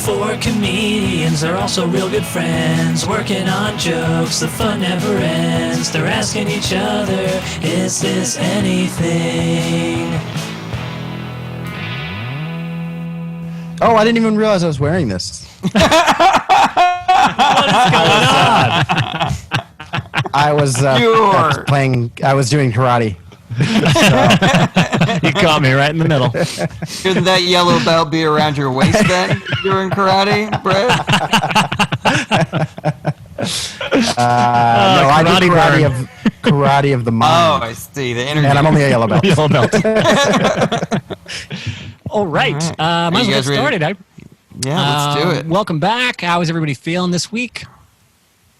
Four comedians are also real good friends, working on jokes, the fun never ends. They're asking each other, is this anything? Oh, I didn't even realize I was wearing this. What is going on? I was doing karate. You caught me right in the middle. Shouldn't that yellow belt be around your waist then, during karate, Brett? No, I do karate of the mind. Oh, I see. The energy. And I'm only a yellow belt. Yellow belt. All right. Might as well get started. Let's do it. Welcome back. How is everybody feeling this week?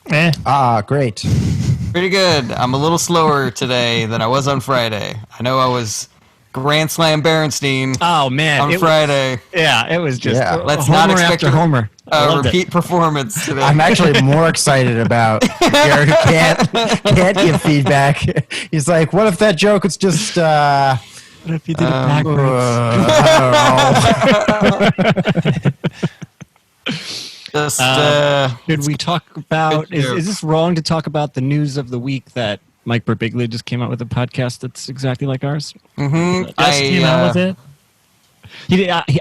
Great. Pretty good. I'm a little slower today than I was on Friday. I know I was Grand Slam Berenstein. Oh, man. On Friday. It was just Let's Homer not expect after Homer. Repeat performance today. I'm actually more excited about Jarret who can't give feedback. He's like, what if that joke was just... What if you did it backwards? I don't know. Should we talk about... Is this wrong to talk about the news of the week that Mike Birbiglia just came out with a podcast that's exactly like ours? Mm-hmm. Just came out with it?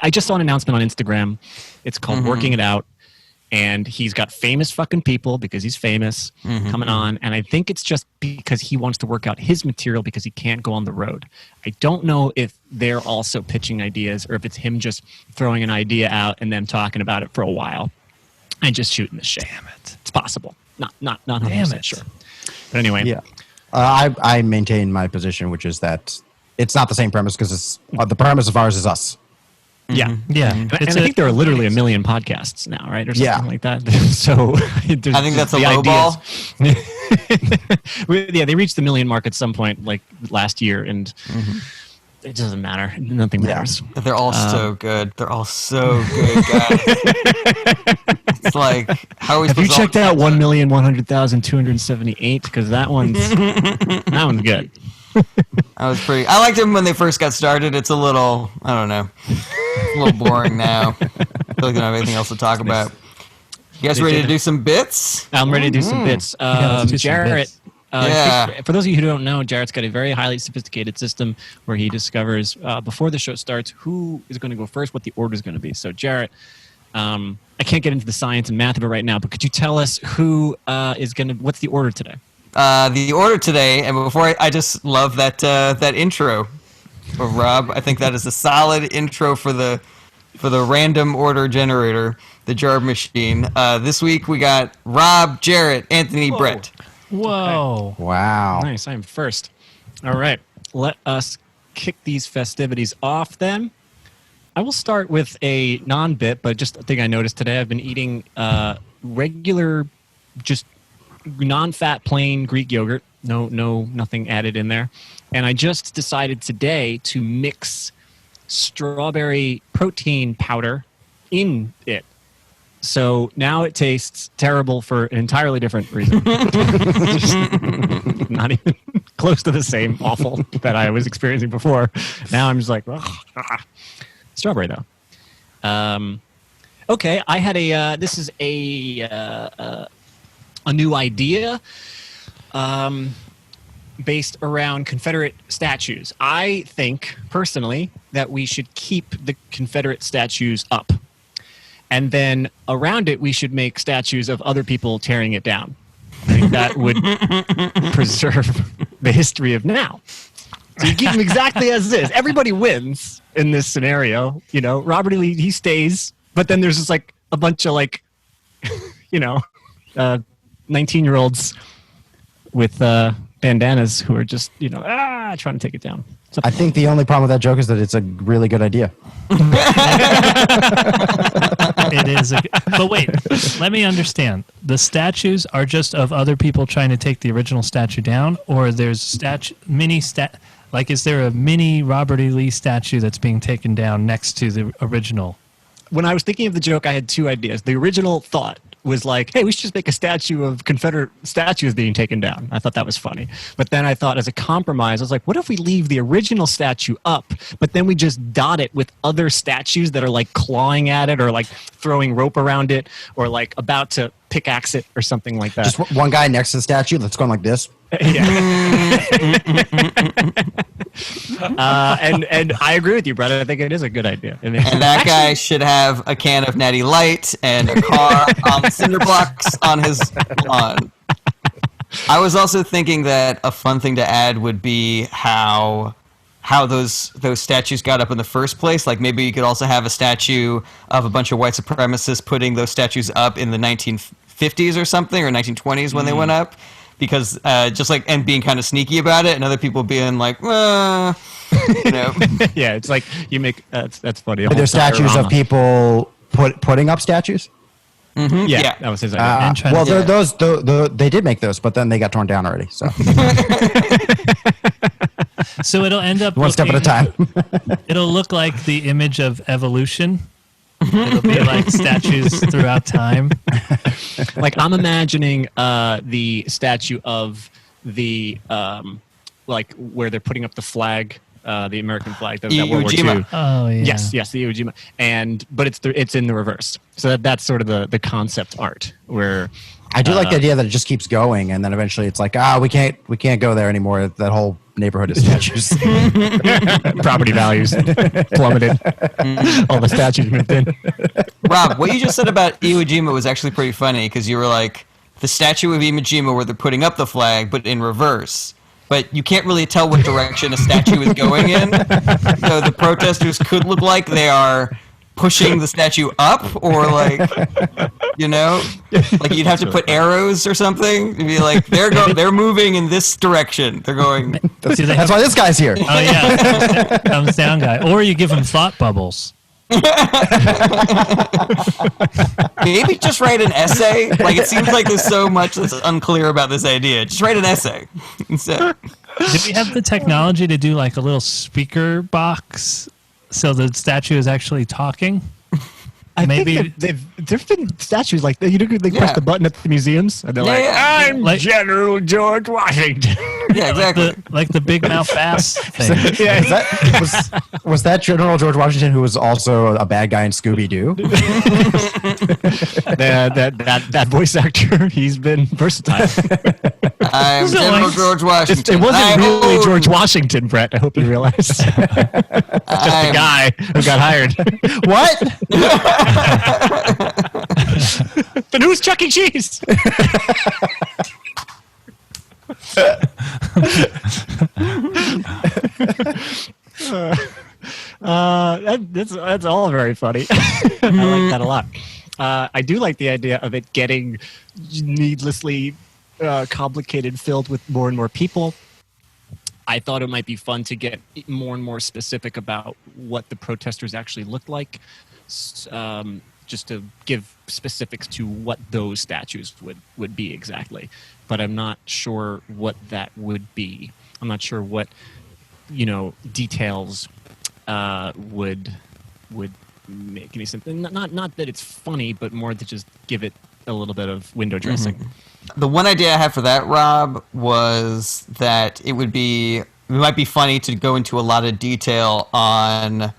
I just saw an announcement on Instagram. It's called Working It Out. And he's got famous fucking people, because he's famous, coming on. And I think it's just because he wants to work out his material because he can't go on the road. I don't know if they're also pitching ideas or if it's him just throwing an idea out and then talking about it for a while and just shooting the shit. Damn it. It's possible. Not 100% sure. But anyway. Yeah. I maintain my position, which is that it's not the same premise because the premise of ours is us. Yeah. Yeah. And I think there are literally 1 million podcasts now, right? Or something like that. So I think that's a low ball. Yeah, they reached the 1 million mark at some point, like last year, and it doesn't matter. Nothing matters. They're all so good. They're all so good, guys. It's like, how are we Have you supposed to checked out 1,100,278? Because that one's good. That was pretty. I liked them when they first got started. It's a little, I don't know, a little boring now. I feel like they don't have anything else to talk about. You guys ready to do some bits? I'm ready to do some bits. Jarret. Yeah. For those of you who don't know, Jarret's got a very highly sophisticated system where he discovers before the show starts who is going to go first, what the order is going to be. So, Jarret, I can't get into the science and math of it right now, but could you tell us who is going to? What's the order today? The order today, and before I just love that intro of Rob. I think that is a solid intro for the random order generator, the jar machine. This week we got Rob, Jarret, Anthony, Brett. Whoa. Okay. Wow. Nice. I'm first. All right. Let us kick these festivities off then. I will start with a non-bit, but just a thing I noticed today. I've been eating regular, just non-fat, plain Greek yogurt. Nothing added in there. And I just decided today to mix strawberry protein powder in it. So now it tastes terrible for an entirely different reason. Not even close to the same awful that I was experiencing before. Now I'm just like, strawberry though. Okay, I had this is a new idea based around Confederate statues. I think, personally, that we should keep the Confederate statues up. And then around it, we should make statues of other people tearing it down. I think that would preserve the history of now. So you keep them exactly as it is. Everybody wins in this scenario. You know, Robert E. Lee, he stays, but then there's just like a bunch of 19-year-olds with bandanas who are just, trying to take it down. I think the only problem with that joke is that it's a really good idea. It is. But wait, let me understand. The statues are just of other people trying to take the original statue down, or there's is there a mini Robert E. Lee statue that's being taken down next to the original? When I was thinking of the joke, I had two ideas. The original thought was like, hey, we should just make a statue of Confederate statues being taken down. I thought that was funny. But then I thought, as a compromise, I was like, what if we leave the original statue up, but then we just dot it with other statues that are like clawing at it or like throwing rope around it or like about to pickaxe it or something like that. Just one guy next to the statue that's going like this. Yeah. And I agree with you, Brett. I think it is a good idea. And that guy should have a can of Natty Light and a car on cinder blocks on his lawn. I was also thinking that a fun thing to add would be how those statues got up in the first place. Like maybe you could also have a statue of a bunch of white supremacists putting those statues up in the 1950s or something, or 1920s when they went up. Because just like, and being kind of sneaky about it, and other people being like, you know. Yeah, it's like you make that's funny. Are there statues of people putting up statues? Mm-hmm. Yeah, that was his idea. Well, those they did make those, but then they got torn down already. So So it'll end up one step at a time. It'll look like the image of evolution. It'll be like statues throughout time. Like I'm imagining the statue of the like where they're putting up the flag, the American flag, that World War II. Oh yeah. Yes, the Iwo Jima. But it's in the reverse. So that's sort of the concept art where I do like the idea that it just keeps going, and then eventually it's like, we can't go there anymore. That whole neighborhood is statues. property values plummeted. All the statues moved in. Rob, what you just said about Iwo Jima was actually pretty funny because you were like, the statue of Iwo Jima where they're putting up the flag, but in reverse. But you can't really tell what direction a statue is going in. So the protesters could look like they are pushing the statue up, or like, you know, like you'd have to put arrows or something to be like, they're moving in this direction. They're going. That's why this guy's here. Oh yeah, comes down guy. Or you give him thought bubbles. Maybe just write an essay. Like it seems like there's so much that's unclear about this idea. Just write an essay instead. Did we have the technology to do like a little speaker box so the statue is actually talking? I Maybe think there've been statues like that. You know, they press the button at the museums and they're I'm like General George Washington. Yeah, exactly. like the big mouth bass thing. Was that General George Washington, who was also a bad guy in Scooby Doo? that voice actor, he's been versatile. I'm General George Washington. It wasn't really George Washington, Brett. I hope you realize. Just the guy who got hired. What? Then who's Chuck E. Cheese? That's all very funny. I like that a lot. I do like the idea of it getting needlessly complicated, filled with more and more people. I thought it might be fun to get more and more specific about what the protesters actually looked like, just to give specifics to what those statues would be exactly. But I'm not sure what that would be. I'm not sure what, details would make any sense. Not that it's funny, but more to just give it a little bit of window dressing. Mm-hmm. The one idea I had for that, Rob, was that it might be funny to go into a lot of detail on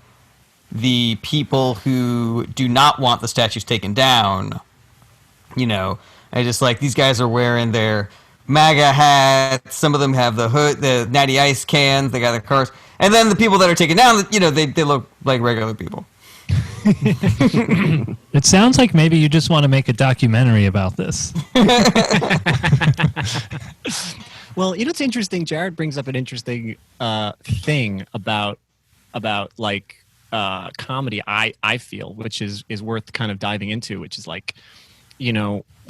the people who do not want the statues taken down. I just like, these guys are wearing their MAGA hats. Some of them have the hood, the Natty Ice cans. They got their cars. And then the people that are taken down, they look like regular people. It sounds like maybe you just want to make a documentary about this. Well, it's interesting. Jarret brings up an interesting thing about like comedy. I feel, which is worth kind of diving into, which is like,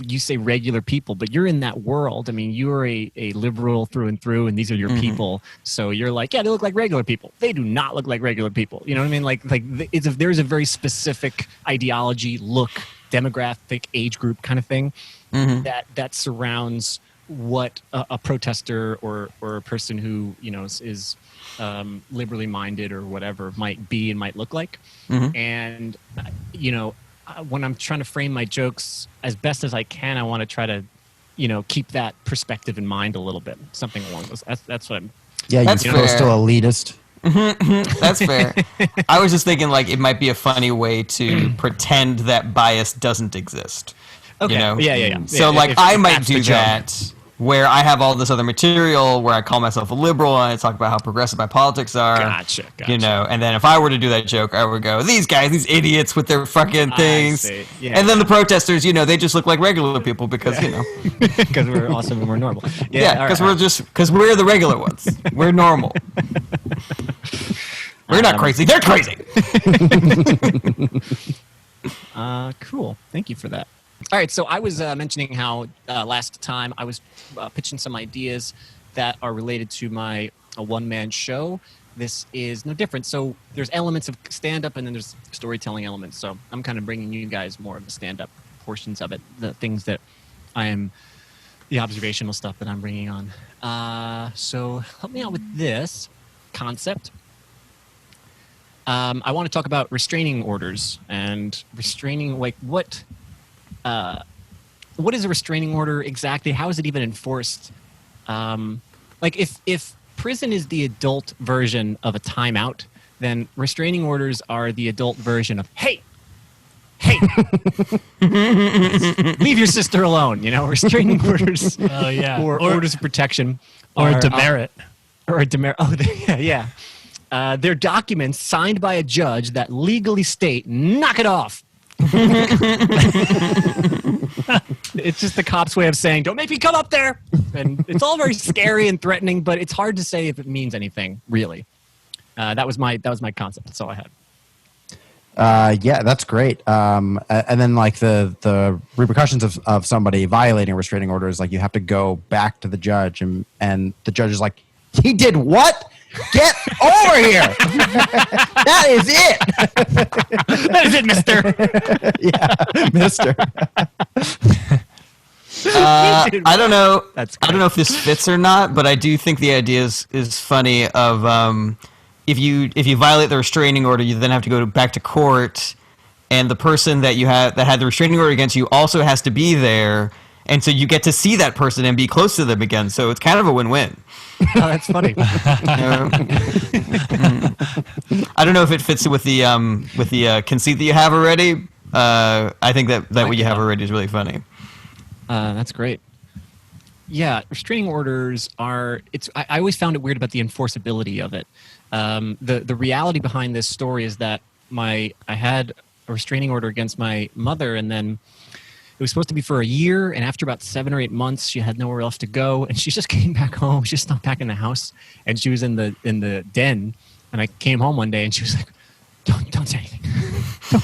you say regular people, but you're in that world. I mean, you're a liberal through and through, and these are your people. So you're like, yeah, they look like regular people. They do not look like regular people. You know what I mean? Like there's a very specific ideology, look, demographic, age group kind of thing that surrounds what a protester or a person who is liberally minded or whatever might be and might look like. And when I'm trying to frame my jokes as best as I can, I want to try to, keep that perspective in mind a little bit. Something along those. That's what I'm. Yeah, you That's postal fair. elitist. That's fair. I was just thinking like it might be a funny way to pretend that bias doesn't exist. Okay. You know? Yeah. So Yeah, like if I might that's the do joke. that where I have all this other material where I call myself a liberal and I talk about how progressive my politics are. Gotcha. You know, and then if I were to do that joke, I would go, these guys, these idiots with their fucking things. see. Yeah, and then the protesters, they just look like regular people because, because we're awesome and we're normal. yeah, all because right. we're the regular ones. We're normal. We're not crazy. They're crazy. Cool. Thank you for that. All right. So I was mentioning how last time I was pitching some ideas that are related to my one-man show. This is no different. So there's elements of stand-up and then there's storytelling elements. So I'm kind of bringing you guys more of the stand-up portions of it, the things that the observational stuff that I'm bringing on. So help me out with this concept. I want to talk about restraining orders and restraining, like what is a restraining order exactly? How is it even enforced? Like if prison is the adult version of a timeout, then restraining orders are the adult version of, hey, leave your sister alone. Restraining orders. Oh yeah. Or orders of protection. Or are, demerit. Or a demerit. Oh, yeah. They're documents signed by a judge that legally state, knock it off. It's just the cop's way of saying, don't make me come up there. And it's all very scary and threatening, but it's hard to say if it means anything, really. That was my concept. That's all I had. Yeah, that's great. And then like the repercussions of somebody violating a restraining order is like you have to go back to the judge and the judge is like, he did what? Get over here. That is it. That is it, mister. Yeah, mister. I don't know. That's I don't know if this fits or not, but I do think the idea is funny. Of if you violate the restraining order, you then have to go back to court, and the person that had the restraining order against you also has to be there, and so you get to see that person and be close to them again. So it's kind of a win-win. Oh, that's funny. I don't know if it fits with the conceit that you have already. I think that what you have already is really funny. That's great. Yeah, restraining orders are. I always found it weird about the enforceability of it. The reality behind this story is that I had a restraining order against my mother, and then it was supposed to be for a year. And after about 7 or 8 months, she had nowhere else to go, and she just came back home. She just stopped back in the house, and she was in the den. And I came home one day, and she was like, "Don't say anything.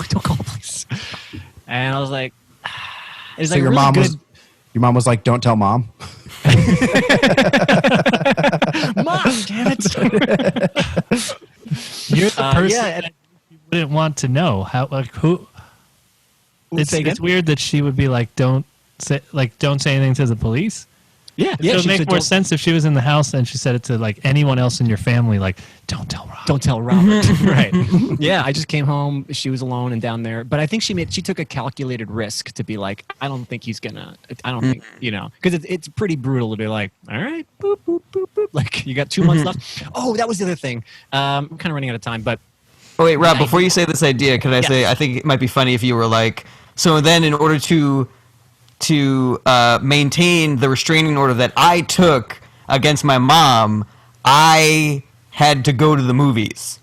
don't call the police." And I was like, "It was So like your really mom good." Your mom was like, "Don't tell mom." Mom, damn it! You're the person yeah, that you wouldn't want to know how who. It's weird that she would be like, don't say anything to the police. Yeah, It would she make said, more "Don't- sense if she was in the house and she said it to like anyone else in your family, like, don't tell Rob. Don't tell Robert." Right. Yeah, I just came home. She was alone and down there. But I think she took a calculated risk to be like, I don't think he's gonna. I don't think because it's pretty brutal to be like, all right, boop boop boop boop. Like you got 2 months left. Oh, that was the other thing. I'm kind of running out of time, but Oh wait, Rob, before you say this idea, could I say I think it might be funny if you were like, so then in order to maintain the restraining order that I took against my mom, I had to go to the movies.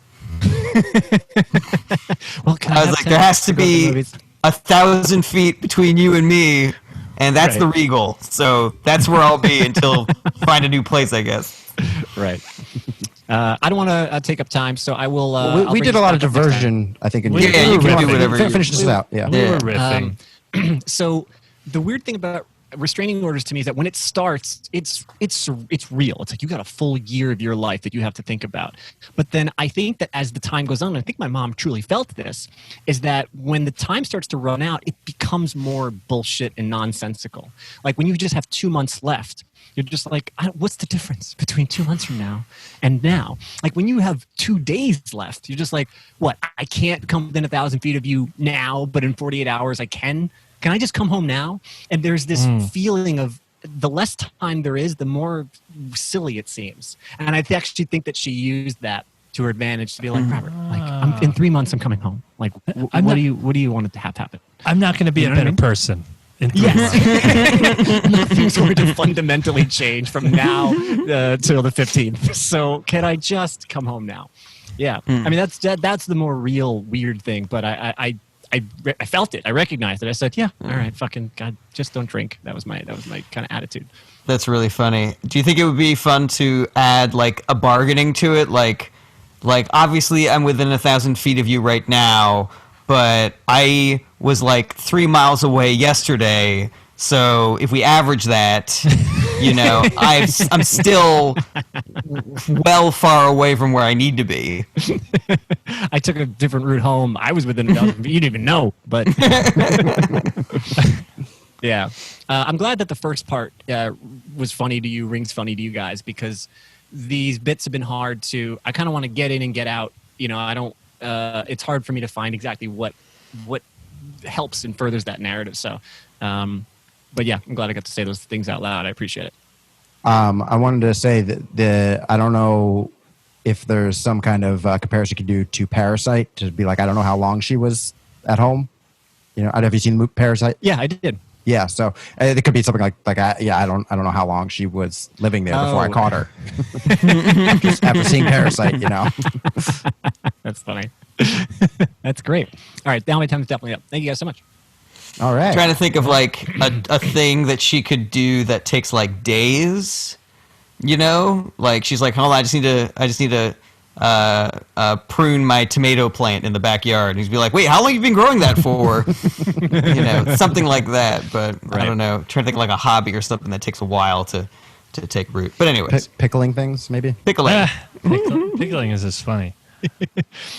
well, can I was like, there has to go the be movies? 1,000 feet between you and me, and that's the Regal. So that's where I'll be until find a new place, I guess. Right. I don't want to take up time, so I will. Well, we did a lot of diversion, I think. Yeah, you can do whatever you- Finish this out. Yeah. We Yeah. were riffing. So the weird thing about restraining orders to me is that when it starts, it's real. It's like you got a full year of your life that you have to think about. But then I think that as the time goes on, and I think my mom truly felt this, is that when the time starts to run out, it becomes becomes more bullshit and nonsensical. Like when you just have 2 months left, you're just like, what's the difference between 2 months from now and now? Like when you have 2 days left, you're just like, what? I can't come within 1,000 feet of you now, but in 48 hours I can. Can I just come home now? And there's this feeling of the less time there is, the more silly it seems. And I actually think that she used that to her advantage to be like, Robert, like in 3 months I'm coming home. Like, what do you want it to have happen? I'm not going to be a better person. Yes. Nothing's going to fundamentally change from now till the 15th. So can I just come home now? Yeah. I mean, that's the more real weird thing. But I felt it. I recognized it. I said, yeah, all right, fucking God, just don't drink. That was my kind of attitude. That's really funny. Do you think it would be fun to add like a bargaining to it? Like obviously I'm within 1,000 feet of you right now, but I was like 3 miles away yesterday. So if we average that, you know, I'm still well far away from where I need to be. I took a different route home. I was within 1,000 feet. You didn't even know, but yeah. I'm glad that the first part was funny to you, rings funny to you guys, because these bits have been hard to. I kind of want to get in and get out. You know, I don't. It's hard for me to find exactly what helps and furthers that narrative. So, but yeah, I'm glad I got to say those things out loud. I appreciate it. I wanted to say that I don't know if there's some kind of comparison you could do to Parasite, to be like, I don't know how long she was at home. You know, have you seen Parasite? Yeah, I did. Yeah, so it could be something like I don't know how long she was living there before I caught her. After seeing Parasite, you know. That's funny. That's great. All right, now my time is definitely up. Thank you guys so much. All right. I'm trying to think of like a thing that she could do that takes like days. You know, like she's like, hold on, I just need to prune my tomato plant in the backyard. And he'd be like, wait, how long have you been growing that for? You know, something like that. But right. I don't know. I'm trying to think of like a hobby or something that takes a while to take root. But anyways. Pickling things, maybe? Pickling. Pickling is just funny.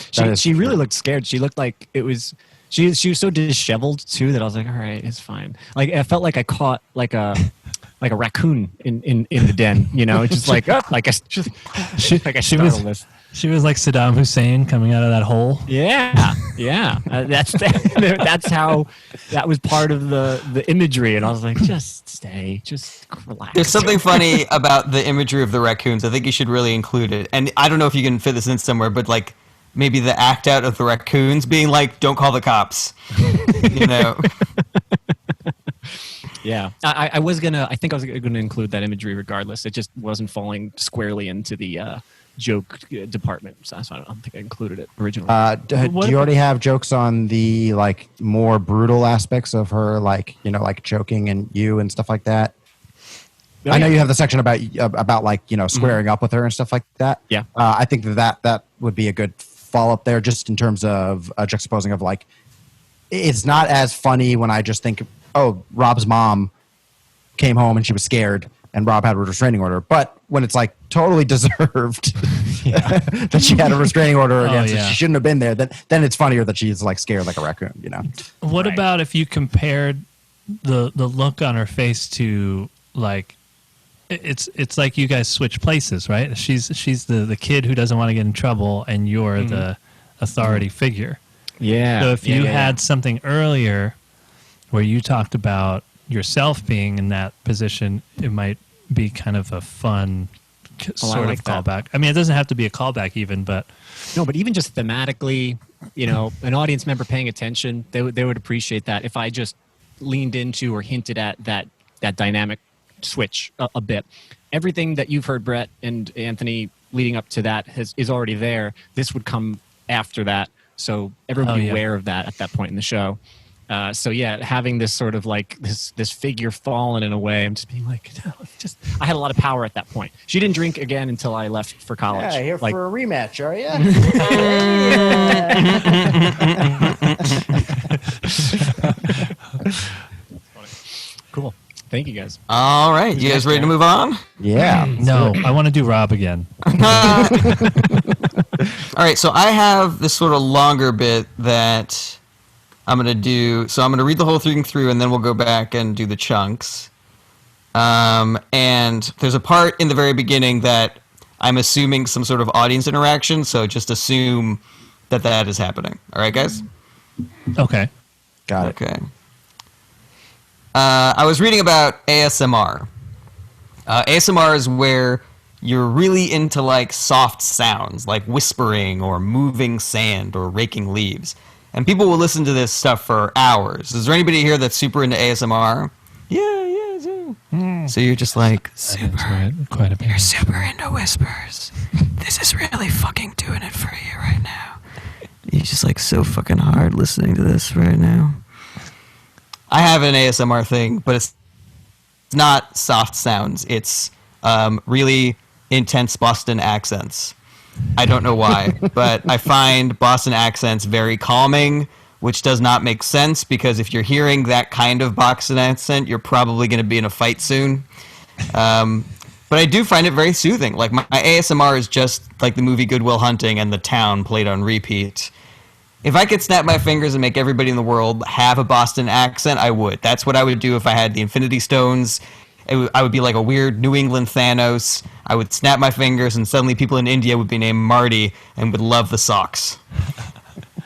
She really looked scared. She looked like it was... She was so disheveled too that I was like, all right, it's fine. Like I felt like I caught like a raccoon in the den, you know, just like she was like Saddam Hussein coming out of that hole. Yeah. That's how that was part of the imagery, and I was like, just stay, just relax. There's something funny about the imagery of the raccoons. I think you should really include it, and I don't know if you can fit this in somewhere, but like. Maybe the act out of the raccoons being like, don't call the cops, you know? Yeah. I think I was going to include that imagery regardless. It just wasn't falling squarely into the joke department. So I don't think I included it originally. Do you already have jokes on the like more brutal aspects of her, like, you know, like choking and you and stuff like that? Oh, I know you have the section about like, you know, squaring up with her and stuff like that. Yeah. I think that would be a good follow-up there, just in terms of juxtaposing of like, it's not as funny when I just think, oh, Rob's mom came home and she was scared and Rob had a restraining order, but when it's like totally deserved that she had a restraining order against her, she shouldn't have been there, then it's funnier that she's like scared like a raccoon, you know? What about if you compared the look on her face to like, it's like you guys switch places, right? She's the kid who doesn't want to get in trouble, and you're the authority figure. Yeah. So if you had something earlier where you talked about yourself being in that position, it might be kind of a fun sort of callback. I mean, it doesn't have to be a callback even, but... No, but even just thematically, you know, an audience member paying attention, they would appreciate that if I just leaned into or hinted at that dynamic switch a bit. Everything that you've heard, Brett and Anthony, leading up to that is already there. This would come after that, so everyone be aware of that at that point in the show. So yeah, having this sort of like this figure fallen in a way, I'm just being like, no, I had a lot of power at that point. She didn't drink again until I left for college. Yeah, here like, for a rematch, are you? Cool. Thank you, guys. All right. You guys ready to move on? Yeah. No, I want to do Rob again. All right. So I have this sort of longer bit that I'm going to read the whole thing through, and then we'll go back and do the chunks. And there's a part in the very beginning that I'm assuming some sort of audience interaction, so just assume that is happening. All right, guys? Okay. Got it. Okay. I was reading about ASMR. ASMR is where you're really into like soft sounds, like whispering or moving sand or raking leaves. And people will listen to this stuff for hours. Is there anybody here that's super into ASMR? Yeah. So you're just like, Quite a bit. you're super into whispers. This is really fucking doing it for you right now. You're just like so fucking hard listening to this right now. I have an ASMR thing, but it's not soft sounds. It's really intense Boston accents. I don't know why, but I find Boston accents very calming, which does not make sense because if you're hearing that kind of Boston accent, you're probably going to be in a fight soon. But I do find it very soothing. Like my ASMR is just like the movie Good Will Hunting and The Town played on repeat. If I could snap my fingers and make everybody in the world have a Boston accent, I would. That's what I would do if I had the Infinity Stones. I would be like a weird New England Thanos. I would snap my fingers and suddenly people in India would be named Marty and would love the socks.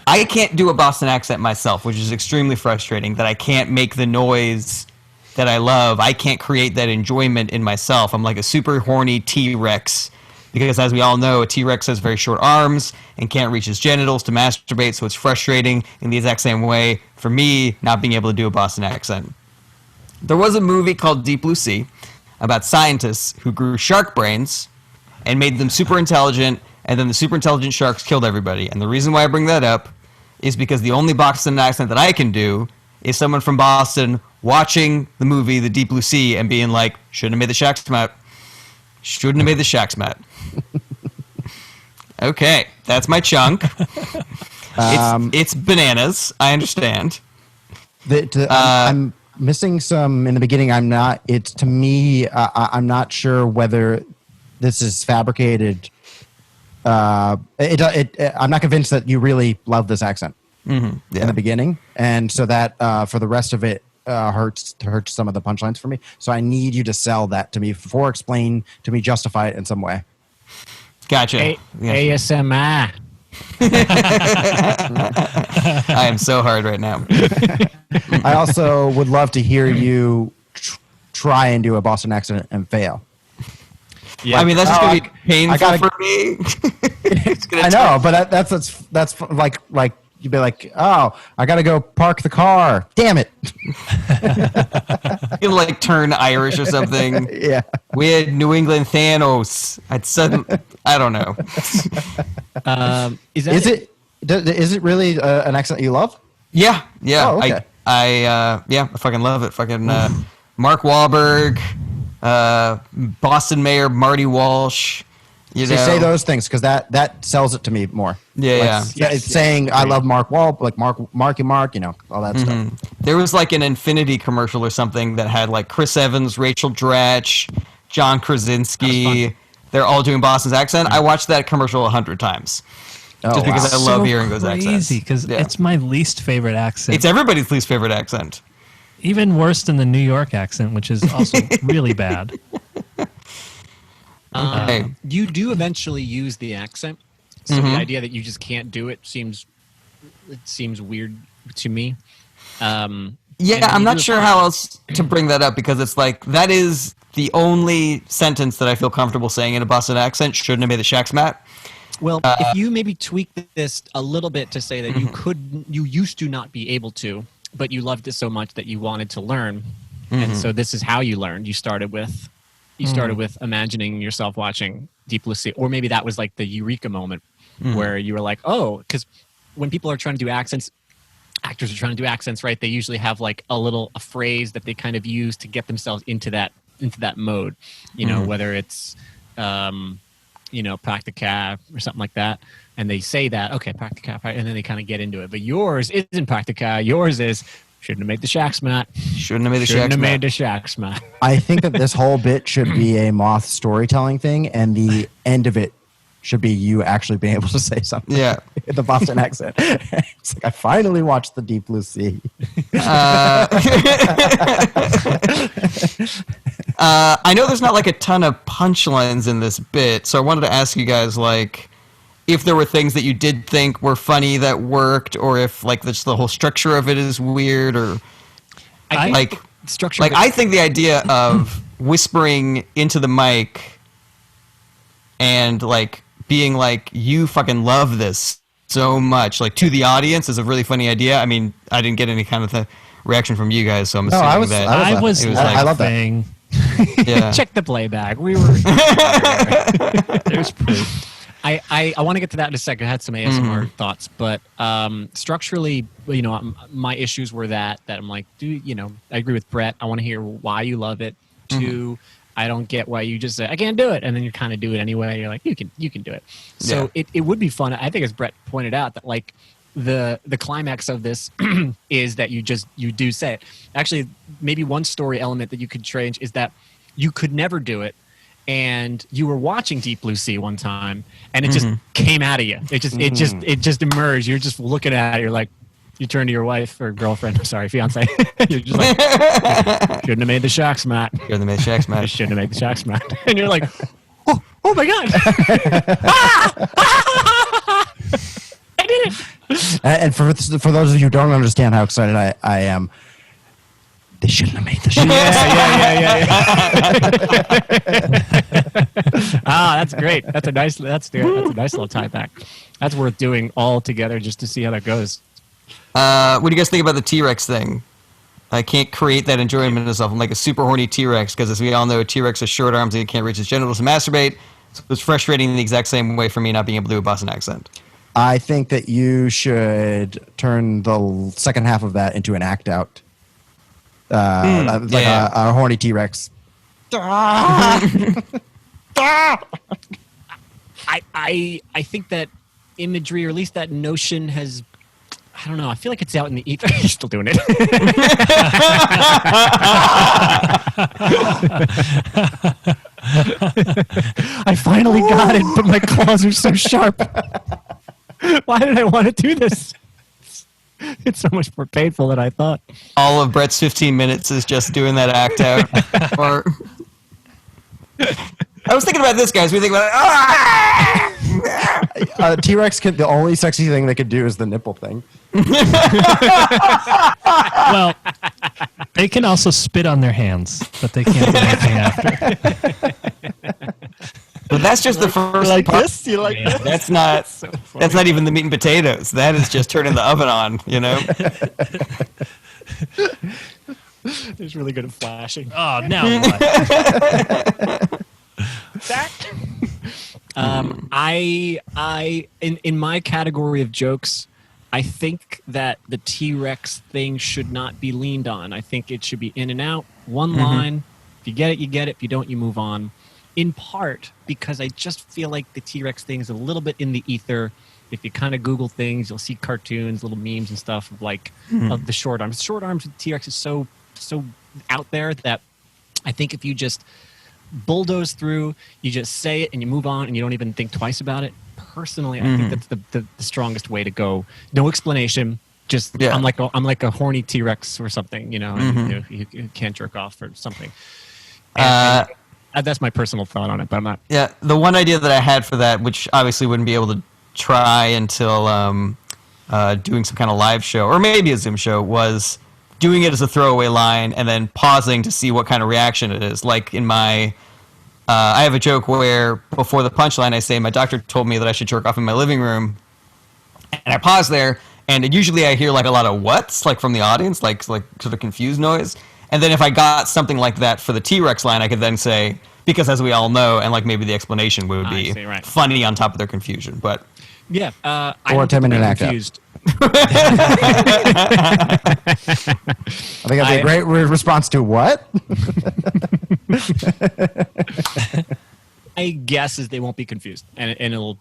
I can't do a Boston accent myself, which is extremely frustrating that I can't make the noise that I love. I can't create that enjoyment in myself. I'm like a super horny T-Rex because as we all know, a T-Rex has very short arms and can't reach his genitals to masturbate, so it's frustrating in the exact same way for me not being able to do a Boston accent. There was a movie called Deep Blue Sea about scientists who grew shark brains and made them super intelligent, and then the super intelligent sharks killed everybody. And the reason why I bring that up is because the only Boston accent that I can do is someone from Boston watching the movie The Deep Blue Sea and being like, shouldn't have made the Shaq's mat. Shouldn't have made the Shaq's mat. Okay, that's my chunk. It's bananas. I understand. I'm missing some in the beginning. I'm not. It's to me. I'm not sure whether this is fabricated. I'm not convinced that you really love this accent in the beginning, and so that for the rest of it hurts some of the punchlines for me. So I need you to sell that to me explain to me, justify it in some way. Gotcha. ASMR. I am so hard right now. I also would love to hear you try and do a Boston accent and fail. Yeah. I mean, that's just going to be painful for me. I know, but that's like you'd be like, oh, I got to go park the car. Damn it. You'll like turn Irish or something. Yeah. We had New England Thanos. I don't know. Is it really an accent you love? Yeah. Oh, okay. I fucking love it. Fucking Mark Wahlberg, Boston Mayor Marty Walsh. You know. Say those things because that sells it to me more. Yeah. It's saying I love Mark Wahlberg, like Marky Mark, all that stuff. There was like an Infinity commercial or something that had like Chris Evans, Rachel Dratch, John Krasinski. They're all doing Boston's accent. I watched that commercial 100 times. Just because I love hearing those accents. Crazy, because it's my least favorite accent. It's everybody's least favorite accent. Even worse than the New York accent, which is also really bad. You do eventually use the accent, so the idea that you just can't do it seems weird to me. I'm not sure how else to bring that up because it's like that is the only sentence that I feel comfortable saying in a Boston accent. Shouldn't have made the Shaq's mat. Well, if you maybe tweak this a little bit to say that you used to not be able to, but you loved it so much that you wanted to learn, and so this is how you learned. You started with imagining yourself watching Deep Blue Sea, or maybe that was like the eureka moment where you were like, oh, because when people are trying to do accents, actors are trying to do accents, right? They usually have like a phrase that they kind of use to get themselves into that mode, whether it's practica or something like that, and they say that, okay, practica, and then they kind of get into it. But yours isn't practica. Yours is shouldn't have made the Shaq's mat. Shouldn't have made the Shaq's mat. I think that this whole bit should be a Moth storytelling thing, and the end of it should be you actually being able to say something. Yeah. In the Boston accent. It's like, I finally watched The Deep Blue Sea. I know there's not like a ton of punchlines in this bit, so I wanted to ask you guys like if there were things that you did think were funny that worked, or if like just the whole structure of it is weird, or I think like structure. like I think the idea of whispering into the mic and like being like, you fucking love this so much, like to the audience, is a really funny idea. I mean, I didn't get any kind of reaction from you guys, so I'm assuming I was I love that. laughing. yeah. Check the playback. We were. There's proof. I want to get to that in a second. I had some ASMR thoughts, but structurally, my issues were that I'm like, I agree with Brett. I want to hear why you love it. Two, I don't get why you just say I can't do it, and then you kind of do it anyway. You're like, you can do it. So it would be fun. I think, as Brett pointed out, that like the climax of this is that you do say it. Actually, maybe one story element that you could change is that you could never do it. And you were watching Deep Blue Sea one time, and it just came out of you. It just emerged. You're just looking at it. You're like, you turn to your wife or girlfriend. I'm sorry, fiance. You're just like, shouldn't have made the shocks, Matt. Shouldn't have made the shocks, Matt. Shouldn't have made the shocks, Matt. And you're like, oh my god, I did it. And for those of you who don't understand how excited I am, they shouldn't have made the show. Yeah. That's great. That's a nice little tie back. That's worth doing all together just to see how that goes. What do you guys think about the T-Rex thing? I can't create that enjoyment in myself. I'm like a super horny T-Rex because, as we all know, a T-Rex has short arms and it can't reach its genitals to masturbate. So it's frustrating in the exact same way for me not being able to do a Boston accent. I think that you should turn the second half of that into an act out. A horny T-Rex. I think that imagery, or at least that notion, has, I don't know, I feel like it's out in the ether. He's still doing it. I finally got it, but my claws are so sharp. Why did I want to do this? It's so much more painful than I thought. All of Brett's 15 minutes is just doing that act out. Or I was thinking about this, guys. We think about it. T-Rex the only sexy thing they could do is the nipple thing. Well, they can also spit on their hands, but they can't do anything after. But that's just the first like part. this? You like this? That's not. That's not even the meat and potatoes. That is just turning the oven on. It's really good at flashing. Oh, now what? In my category of jokes, I think that the T-Rex thing should not be leaned on. I think it should be in and out, one line. If you get it, you get it. If you don't, you move on. In part because I just feel like the T-Rex thing is a little bit in the ether. If you kind of Google things, you'll see cartoons, little memes and stuff of like of the short arms. Short arms with T-Rex is so out there that I think if you just bulldoze through, you just say it and you move on and you don't even think twice about it. Personally, I think that's the strongest way to go. No explanation. Just I'm like a horny T-Rex or something, and you can't jerk off or something. And that's my personal thought on it, but I'm not. Yeah, the one idea that I had for that, which obviously wouldn't be able to try until doing some kind of live show or maybe a Zoom show, was doing it as a throwaway line and then pausing to see what kind of reaction it is. Like in my, I have a joke where before the punchline I say, my doctor told me that I should jerk off in my living room, and I pause there, and usually I hear like a lot of whats, like from the audience, like sort of confused noise. And then if I got something like that for the T-Rex line, I could then say, because as we all know, and like maybe the explanation would be funny on top of their confusion. But yeah, or a 10-minute act out. I think that'd be a great response to what? My guess is they won't be confused, and it'll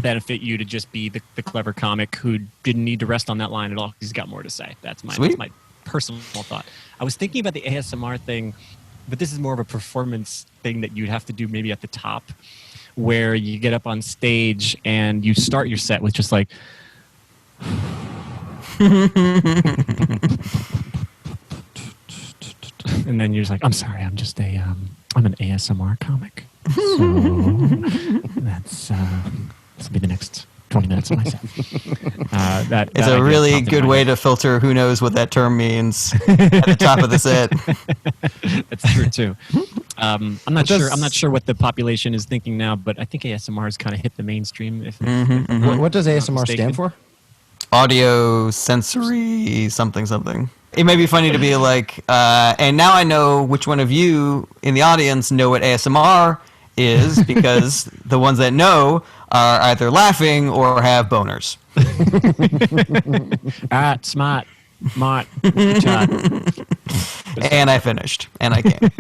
benefit you to just be the clever comic who didn't need to rest on that line at all. He's got more to say. That's my personal thought. I was thinking about the ASMR thing, but this is more of a performance thing that you'd have to do maybe at the top, where you get up on stage and you start your set with just like. And then you're just like, I'm sorry, I'm just I'm an ASMR comic. So this will be the next 20 minutes of my set. It's a really good way to filter who knows what that term means at the top of the set. That's true too. I'm not sure what the population is thinking now, but I think ASMR has kind of hit the mainstream. What does ASMR stand for? Audio sensory something. It may be funny to be like, and now I know which one of you in the audience know what ASMR is, because the ones that know are either laughing or have boners. Smart. And I finished, and I came.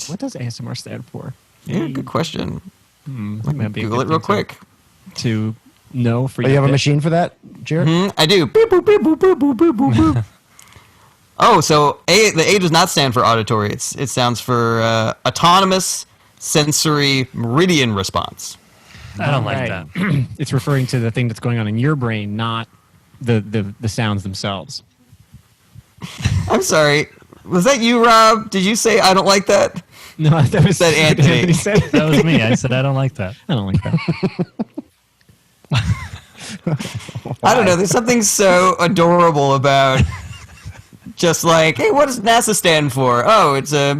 What does ASMR stand for? Yeah, good question. Google it real quick. To know for you have a machine for that, Jarret? I do. Beep, boop, beep, boop, boop, boop, boop, boop, boop. Oh, so the A does not stand for auditory. It stands for autonomous sensory meridian response. I don't like that. It's referring to the thing that's going on in your brain, not the sounds themselves. I'm sorry. Was that you, Rob? Did you say I don't like that? No, that was Anthony. Said. That was me. I said I don't like that. I don't like that. I don't know. There's something so adorable about just like, hey, what does NASA stand for? Oh, it's a.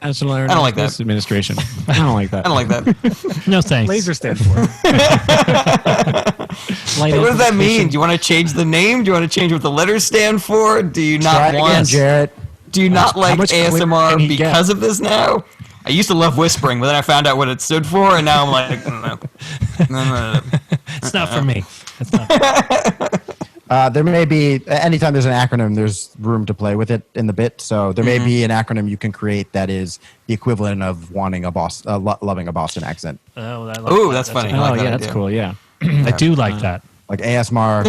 National I don't like that. Administration. I don't like that. I don't like that. No thanks. Laser stand for. Hey, what does that mean? Do you want to change the name? Do you want to change what the letters stand for? Do you not Try want? again, Jarret. Do you not like much clip ASMR can he because get? of this now? I used to love whispering, but then I found out what it stood for, and now I'm like, no. It's not for me. It's not. There may be, anytime there's an acronym, there's room to play with it in the bit. So there may be an acronym you can create that is the equivalent of wanting loving a Boston accent. Oh, I like Ooh, that. that's funny. Oh, I like that yeah, that's idea. cool. Yeah. I do like that. Like ASMR.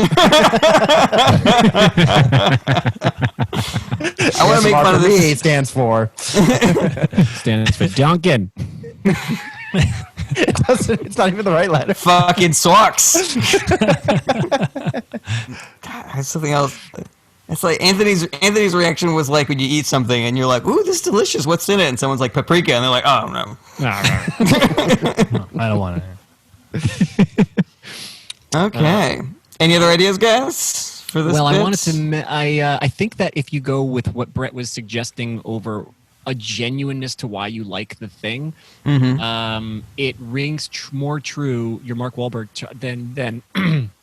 I want to make fun of me this. stands for. Stands for Duncan. It's not even the right letter. Fucking socks. God, there's something else. It's like Anthony's reaction was like when you eat something and you're like, "Ooh, this is delicious. What's in it?" And someone's like paprika, and they're like, "Oh no, No, I don't want it. okay." Any other ideas, guys, for this? Well, I bit? wanted to. I think that if you go with what Brett was suggesting over a genuineness to why you like the thing, it rings more true. Your Mark Wahlberg than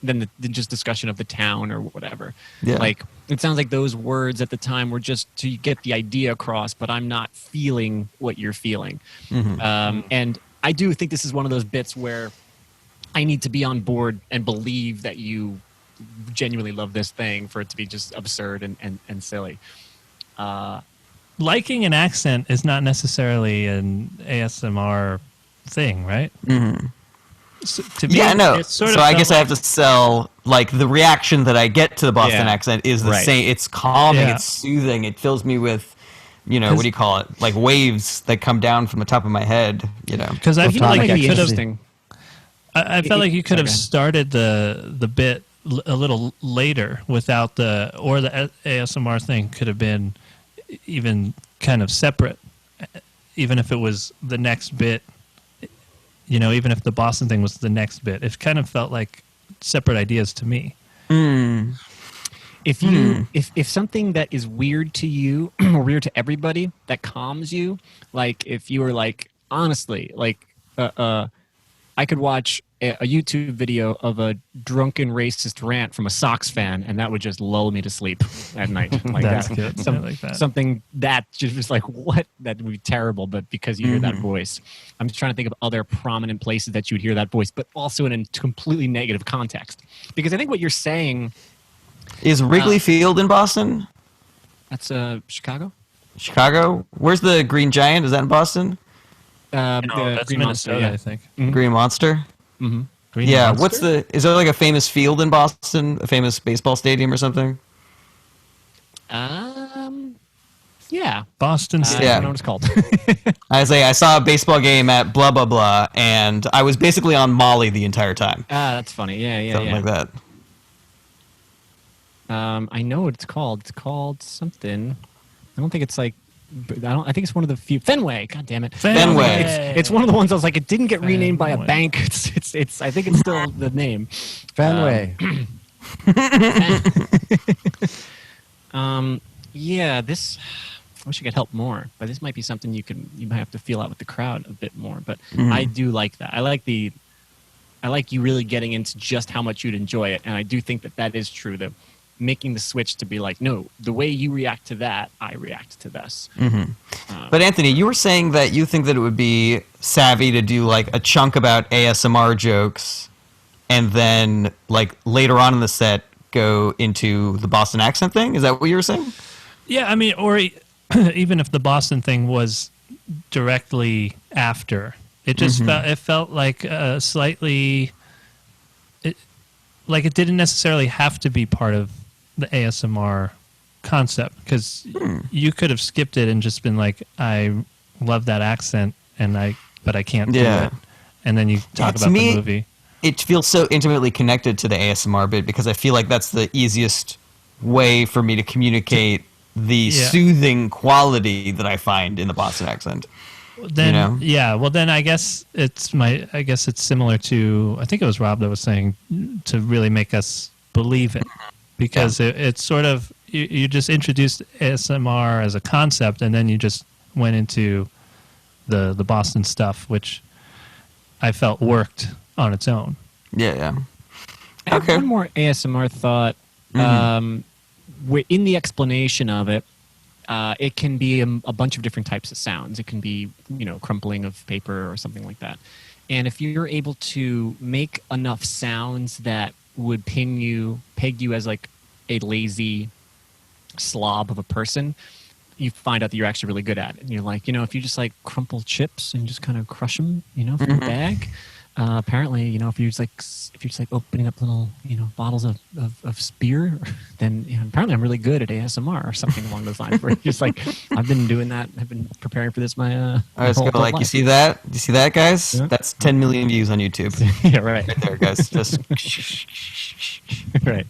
the just discussion of the town or whatever. Yeah. Like it sounds like those words at the time were just to get the idea across, but I'm not feeling what you're feeling. And I do think this is one of those bits where I need to be on board and believe that you genuinely love this thing for it to be just absurd and silly. Liking an accent is not necessarily an ASMR thing, right? So, to me, Yeah, no. it sort So of I felt guess I have to sell like the reaction that I get to the Boston Yeah. accent is the Right. same. It's calming. Yeah. It's soothing. It fills me with, what do you call it? Like waves that come down from the top of my head. because I feel Platonic like Might be you could have. interesting. I felt like you could have Sorry, started the bit a little later without the ASMR thing could have been even kind of separate, even if it was the next bit. Even if the Boston thing was the next bit, it kind of felt like separate ideas to me. If you if something that is weird to you or weird to everybody that calms you, like if you were like honestly like I could watch a YouTube video of a drunken racist rant from a Sox fan, and that would just lull me to sleep at night. Like That's that. good. I like that. Something that just like what that would be terrible, but because you hear that voice, I'm just trying to think of other prominent places that you would hear that voice, but also in a completely negative context. Because I think what you're saying. Is Wrigley Field in Boston? That's Chicago. Chicago? Where's the Green Giant? Is that in Boston? That's Green Monster, Minnesota, yeah. I think. Green Monster? Green Yeah. Monster? Is there like a famous field in Um, Boston? A famous baseball stadium or something? Yeah, Yeah. Boston. I Yeah. don't know what it's called. I saw a baseball game at blah blah blah, and I was basically on Molly the entire time. That's funny. Yeah, Something like that. I know what it's called. It's called something. I don't think it's like. I think it's one of the few. Fenway. God damn it. Fenway. It's one of the ones I was like, it didn't get renamed by a Fenway. bank. It's. I think it's still the name. Fenway. Yeah. This. I wish I could help more, but this might be something you might have to feel out with the crowd a bit more. But I do like that. I like you really getting into just how much you'd enjoy it, and I do think that is true. That making the switch to be like, no, the way you react to that, I react to this. But Anthony, you were saying that you think that it would be savvy to do like a chunk about ASMR jokes, and then like later on in the set go into the Boston accent thing. Is that what you were saying? Yeah, I mean, or even if the Boston thing was directly after, it just felt like slightly, like it didn't necessarily have to be part of the ASMR concept, because you could have skipped it and just been like, I love that accent, but I can't do it, and then you talk about the movie. It feels so intimately connected to the ASMR bit because I feel like that's the easiest way for me to communicate the soothing quality that I find in the Boston accent. Then, you know? yeah. Well, then I guess it's similar to, I think it was Rob that was saying, to really make us believe it, because it's sort of, you just introduced ASMR as a concept, and then you just went into the Boston stuff, which I felt worked on its own. Yeah. I have one more ASMR thought. In the explanation of it, it can be a bunch of different types of sounds. It can be, crumpling of paper or something like that. And if you're able to make enough sounds that would peg you as like a lazy slob of a person, you find out that you're actually really good at it. And you're like, if you just like crumple chips and just kind of crush them, from a bag. Apparently, if you're just like opening up little, bottles of beer, then apparently I'm really good at ASMR or something along those lines. Where you're just like, I've been doing that. I've been preparing for this my whole like, life. you see that? You see that, guys? Yeah. That's 10 million views on YouTube. Yeah, right. Right there, guys. Just Right.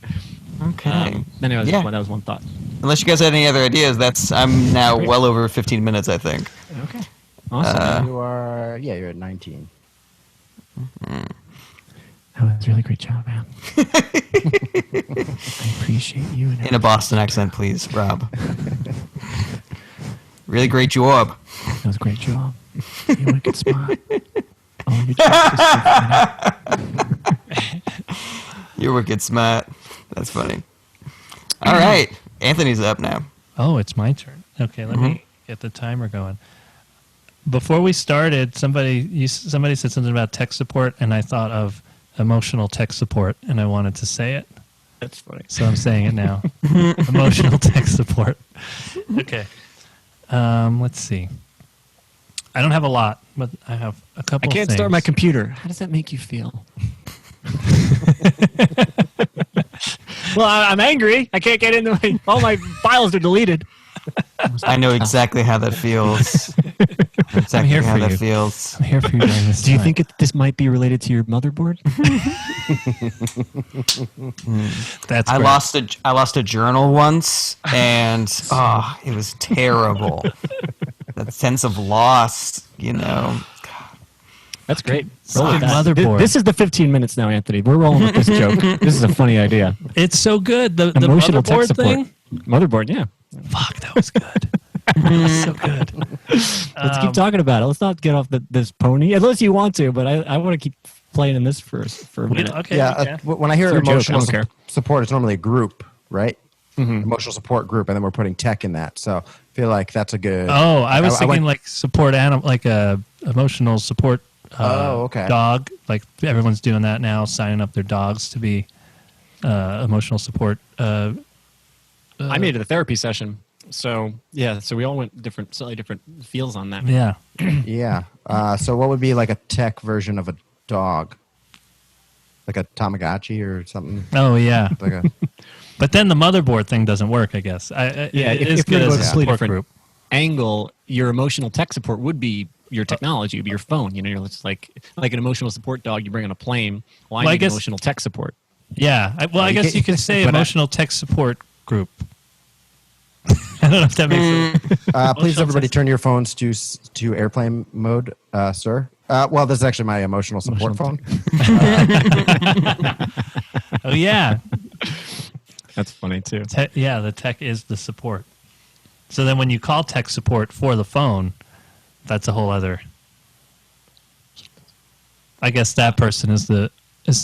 okay. Anyway, Yeah. that was one thought. Unless you guys had any other ideas, I'm now well over 15 minutes, I think. Okay. Awesome. You're at 19. That was a really great job, man. I appreciate you. In a Boston accent, please, Rob. Really great job. That was a great job. You wicked smart. Oh, you just You were good smart. That's funny. All right. Anthony's up now. Oh, it's my turn. Okay, let me get the timer going. Before we started, somebody said something about tech support, and I thought of emotional tech support, and I wanted to say it. That's funny. So I'm saying it now. Emotional tech support. Okay. Let's see. I don't have a lot, but I have a couple. I can't start my computer. How does that make you feel? Well, I'm angry. I can't get into all my files are deleted. I know exactly how that feels. I'm here for you. feels. I'm here for you during this Do you time. think this might be related to your motherboard? That's I great. lost a journal once, and it was terrible. That sense of loss, That's great. Roll with that. Motherboard. This is the 15 minutes now, Anthony. We're rolling with this joke. This is a funny idea. It's so good. The Emotional tech motherboard support. thing. Motherboard, yeah. Fuck, that was good. That was so good. Let's keep talking about it. Let's not get off this pony, unless you want to. But I want to keep playing in this for a minute. Okay. Yeah, when I hear It's your joke, emotional I don't care. support, it's normally a group, right? Emotional support group, and then we're putting tech in that. So I feel like that's a good. Oh, I was thinking went- like support animal, like a emotional support. Okay. Dog, like everyone's doing that now, signing up their dogs to be emotional support. I made it a therapy session. So yeah, so we all went slightly different feels on that. Yeah. Yeah. So what would be like a tech version of a dog? Like a Tamagotchi or something? Oh yeah. Like a But then the motherboard thing doesn't work, I guess. Yeah, it if is you're good going as a completely support different- group. angle, your emotional tech support would be your technology, would be your phone. You know, you're just like an emotional support dog you bring on a plane. Well, I need emotional tech support. Yeah. I guess you could say emotional tech support group. I don't know if that makes sense. Please, everybody, turn your phones to airplane mode, sir. Well, this is actually my emotional support phone. Oh, yeah. That's funny, too. The tech is the support. So then when you call tech support for the phone, that's a whole other... I guess that person is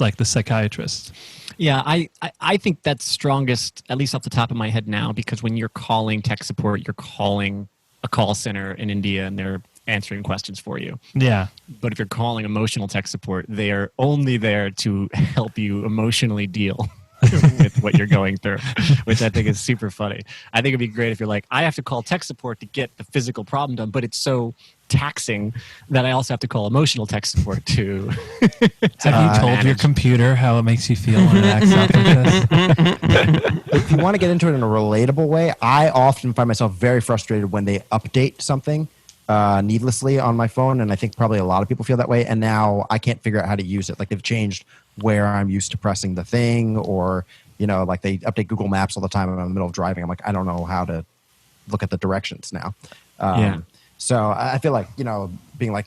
like the psychiatrist. Yeah, I think that's strongest, at least off the top of my head now, because when you're calling tech support, you're calling a call center in India and they're answering questions for you. Yeah. But if you're calling emotional tech support, they are only there to help you emotionally deal with what you're going through, which I think is super funny. I think it'd be great if you're like, I have to call tech support to get the physical problem done, but it's so taxing that I also have to call emotional tech support to. Have you told your computer how it makes you feel when it acts up like this? If you want to get into it in a relatable way, I often find myself very frustrated when they update something needlessly on my phone, and I think probably a lot of people feel that way. And now I can't figure out how to use it. Like they've changed where I'm used to pressing the thing, or like they update Google Maps all the time. I'm in the middle of driving. I'm like, I don't know how to look at the directions now. So I feel like being like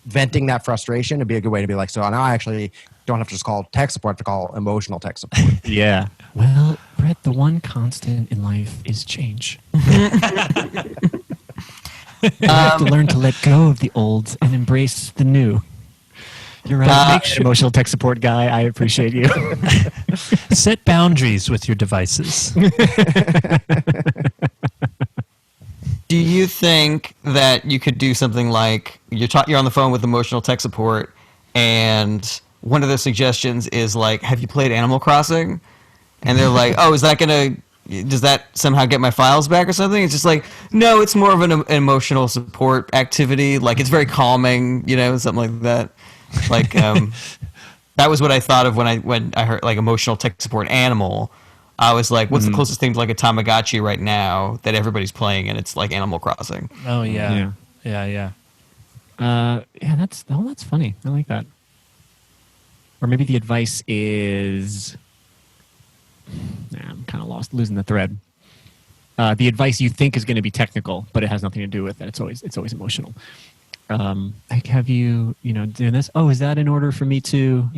venting that frustration would be a good way to be like, so now I actually don't have to just call tech support, I have to call emotional tech support. Yeah. Well, Brett, the one constant in life is change. You have to learn to let go of the old and embrace the new. You're right. Emotional tech support guy, I appreciate you. Set boundaries with your devices. Do you think that you could do something like you're on the phone with emotional tech support, and one of the suggestions is like, have you played Animal Crossing? And they're like, oh, does that somehow get my files back or something? It's just like, no, it's more of an emotional support activity. Like it's very calming, something like that. Like that was what I thought of when I heard like emotional tech support animal. I was like, what's the closest thing to like a Tamagotchi right now that everybody's playing, and it's like Animal Crossing. Oh yeah. Yeah. That's funny. I like that. Or maybe the advice is, I'm kind of losing the thread. The advice you think is going to be technical, but it has nothing to do with it. It's always emotional. Like, have you doing this? Oh, is that in order for me to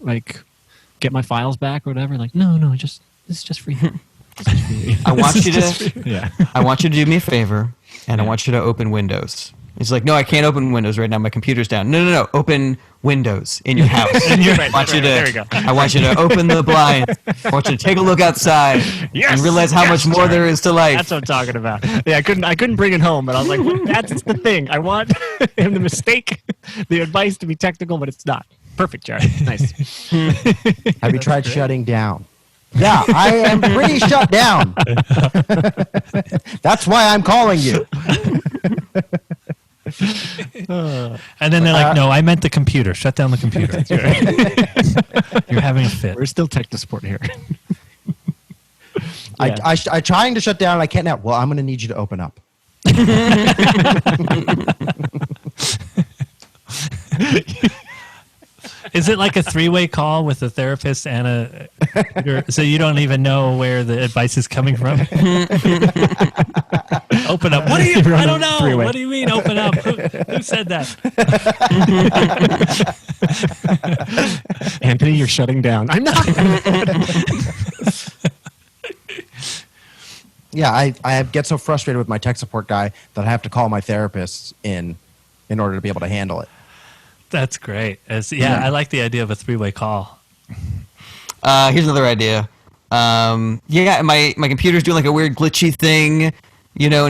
like get my files back or whatever? Like, no, this is just for you. I want you to. I want you to do me a favor, and I want you to open Windows. It's like, no, I can't open Windows right now. My computer's down. No. Open Windows in your house. There we go. I want you to open the blinds. I want you to take a look outside and realize how much more there is to life. That's what I'm talking about. Yeah, I couldn't bring it home, but I was like, that's the thing. I want him to mistake the advice to be technical, but it's not. Perfect, Jarret. Nice. Have you tried shutting down? Yeah, I am pretty shut down. That's why I'm calling you. And then they're like, no, I meant the computer. Shut down the computer. You're having a fit. We're still tech support here. I'm trying to shut down. I can't now. Well, I'm going to need you to open up. Is it like a three-way call with a therapist and so you don't even know where the advice is coming from? Open up. What do you? I don't know. Three-way. What do you mean open up? Who said that? Anthony, you're shutting down. I'm not. Yeah, I get so frustrated with my tech support guy that I have to call my therapist in order to be able to handle it. That's great. I like the idea of a three-way call. Here's another idea. My computer's doing like a weird glitchy thing, and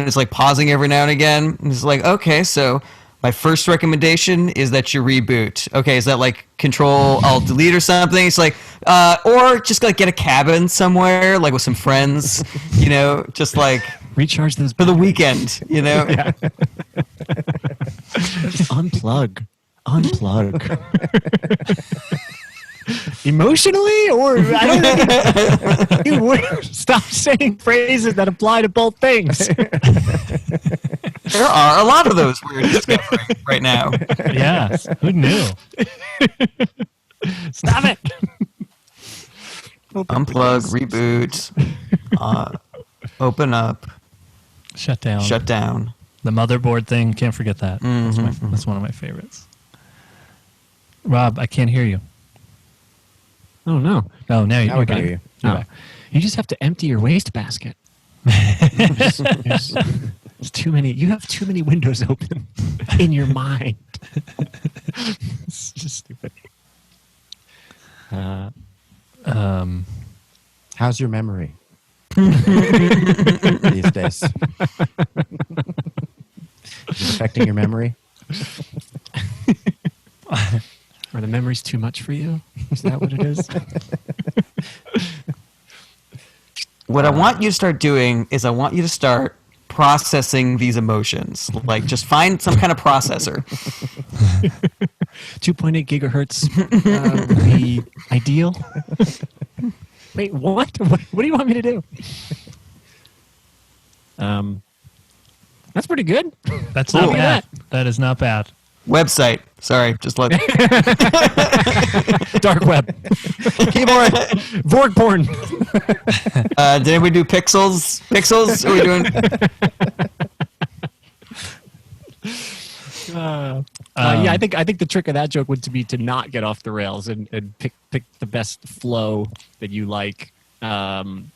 it's like pausing every now and again. And it's like, okay, so my first recommendation is that you reboot. Okay, is that like Control-Alt-Delete or something? It's like, or just like get a cabin somewhere, like with some friends, just like Recharge those for the weekend, Yeah. Just unplug. Emotionally, or I don't know. You would stop saying phrases that apply to both things. There are a lot of those we're discovering right now. Yeah, who knew? Stop it. Unplug, reboot, open up, Shut down. shut down. The motherboard thing, can't forget that. That's one of my favorites. Rob, I can't hear you. Oh no. Oh, now Now you're we can back. hear you. You're No. back. You just have to empty your wastebasket. There's too many. You have too many windows open in your mind. It's just stupid. How's your memory these days? Is it affecting your memory? Are the memories too much for you? Is that what it is? What I want you to start doing is I want you to start processing these emotions. Like, just find some kind of processor. 2.8 gigahertz would be ideal. Wait, what? What do you want me to do? That's pretty good. That's I'll not do bad. that. That is not bad. Website. Sorry, just let. Dark web. Keyboard. Vorg porn. Did anybody do pixels? Pixels? Are we doing? Yeah, I think the trick of that joke would be to not get off the rails and pick the best flow that you like. And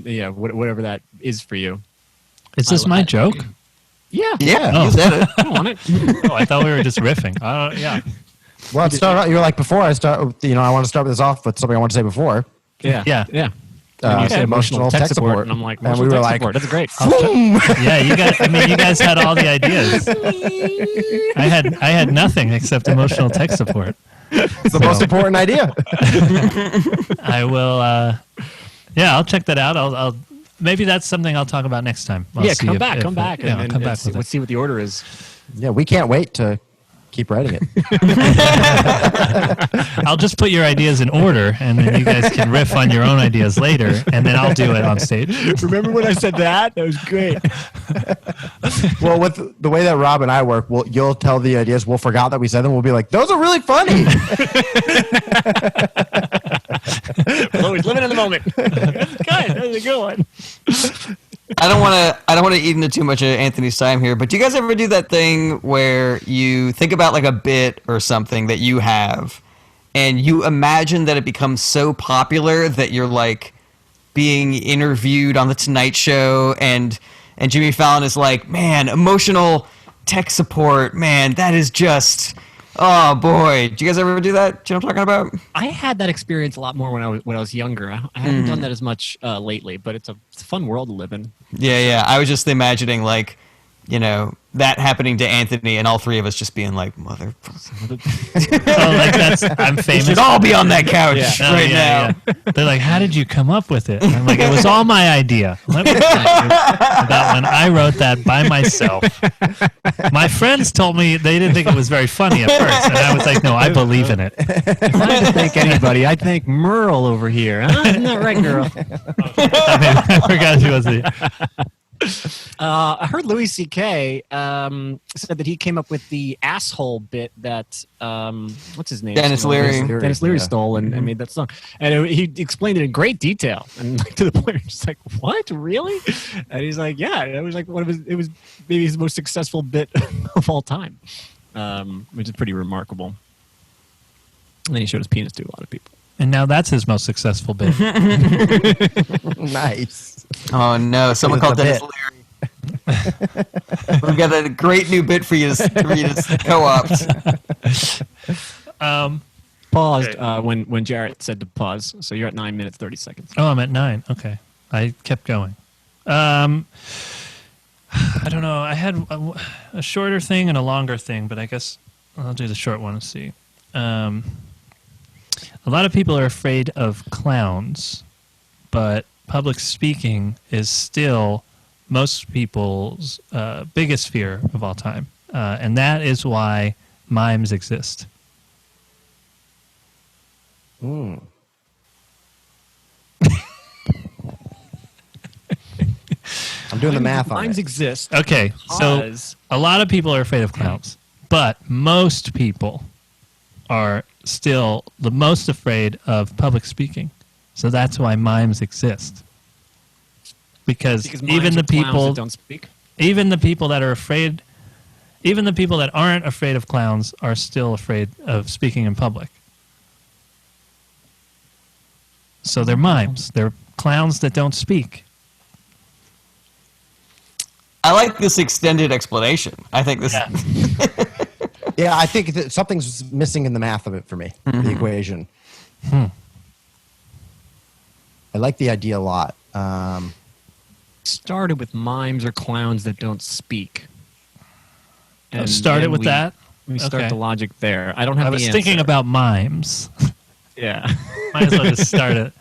yeah, whatever that is for you. Is this my joke? Yeah. Yeah, Oh. you said it. I want it. Oh, I thought we were just riffing. Yeah. Well, it started out, you were like, before I start, I want to start this off with something I want to say before. Yeah. Yeah. Yeah. And you said emotional tech support, and I'm like, and we emotional were tech like, support. That's great. Yeah, you guys had all the ideas. I had nothing except emotional tech support. it's the most important idea. I will I'll check that out. I'll maybe that's something I'll talk about next time. I'll see come if- back. if- Come back. Yeah, I'll come back see, with let's it. see what the order is. Yeah, we can't wait to keep writing it. I'll just put your ideas in order, and then you guys can riff on your own ideas later, and then I'll do it on stage. Remember when I said that? That was great. Well, with the way that Rob and I work, you'll tell the ideas. We'll forgot that we said them. We'll be like, those are really funny. Always living in the moment. That's good. That's a good one. I don't want to eat into too much of Anthony's time here, but do you guys ever do that thing where you think about like a bit or something that you have, and you imagine that it becomes so popular that you're like being interviewed on the Tonight Show, and Jimmy Fallon is like, man, emotional tech support, man, that is just, oh boy. Do you guys ever do that? Do you know what I'm talking about? I had that experience a lot more when I was younger. I haven't done that as much lately, but it's a fun world to live in. Yeah. I was just imagining like, that happening to Anthony and all three of us just being like, mother. Oh, like I'm We famous. should all be on that couch Oh, right yeah, now. yeah. They're like, how did you come up with it? And I'm like, it was all my idea. Let me tell you that one. I wrote that by myself. My friends told me they didn't think it was very funny at first, and I was like, no, I believe in it. If I had to thank anybody, I'd thank Merle over here. Huh? Isn't that right, girl? I forgot she was the. I heard Louis C.K. Said that he came up with the asshole bit that what's his name? Dennis Leary. Dennis Leary Yeah. stole and made that song, and he explained it in great detail, and like, to the point, just like, what, really? And he's like, yeah, it was like it was maybe his most successful bit of all time, which is pretty remarkable. And then he showed his penis to a lot of people. And now that's his most successful bit. Nice. Oh no! Someone It's called a Dennis bit. Leary. We've got a great new bit for you to co-opt. Paused when Jarret said to pause, so you're at 9 minutes 30 seconds. Oh, I'm at 9. Okay. I kept going. I don't know. I had a shorter thing and a longer thing, but I guess I'll do the short one and see. A lot of people are afraid of clowns, but public speaking is still most people's biggest fear of all time. And that is why mimes exist. I'm doing the math on Mimes it. exist. Okay, so because- a lot of people are afraid of clowns, but most people are still the most afraid of public speaking. So that's why mimes exist. Because because even mimes the are clowns people that don't speak. even the people that are afraid, even the people that aren't afraid of clowns are still afraid of speaking in public. So they're mimes. They're clowns that don't speak. I like this extended explanation. I think this. Yeah. Yeah, I think that something's missing in the math of it for me, the equation. I like the idea a lot. Started with mimes or clowns that don't speak. And Started then with that? We start Okay. the logic there. I don't have I the was answer. thinking about mimes. Yeah. Might as well just start it.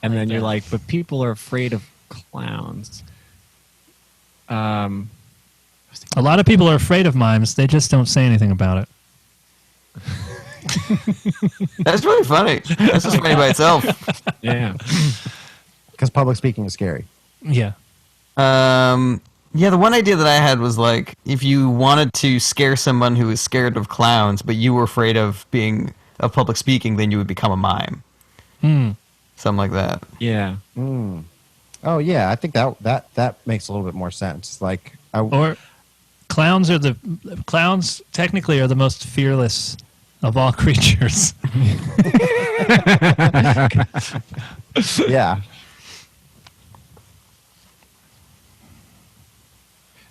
And then you're like, but people are afraid of clowns. A lot of people are afraid of mimes. They just don't say anything about it. That's really funny. That's just funny by itself. Yeah. Because public speaking is scary. Yeah. Yeah, the one idea that I had was like, if you wanted to scare someone who is scared of clowns, but you were afraid of public speaking, then you would become a mime. Something like that. Yeah. Oh yeah, I think that makes a little bit more sense. Like, Or clowns technically are the most fearless of all creatures. yeah,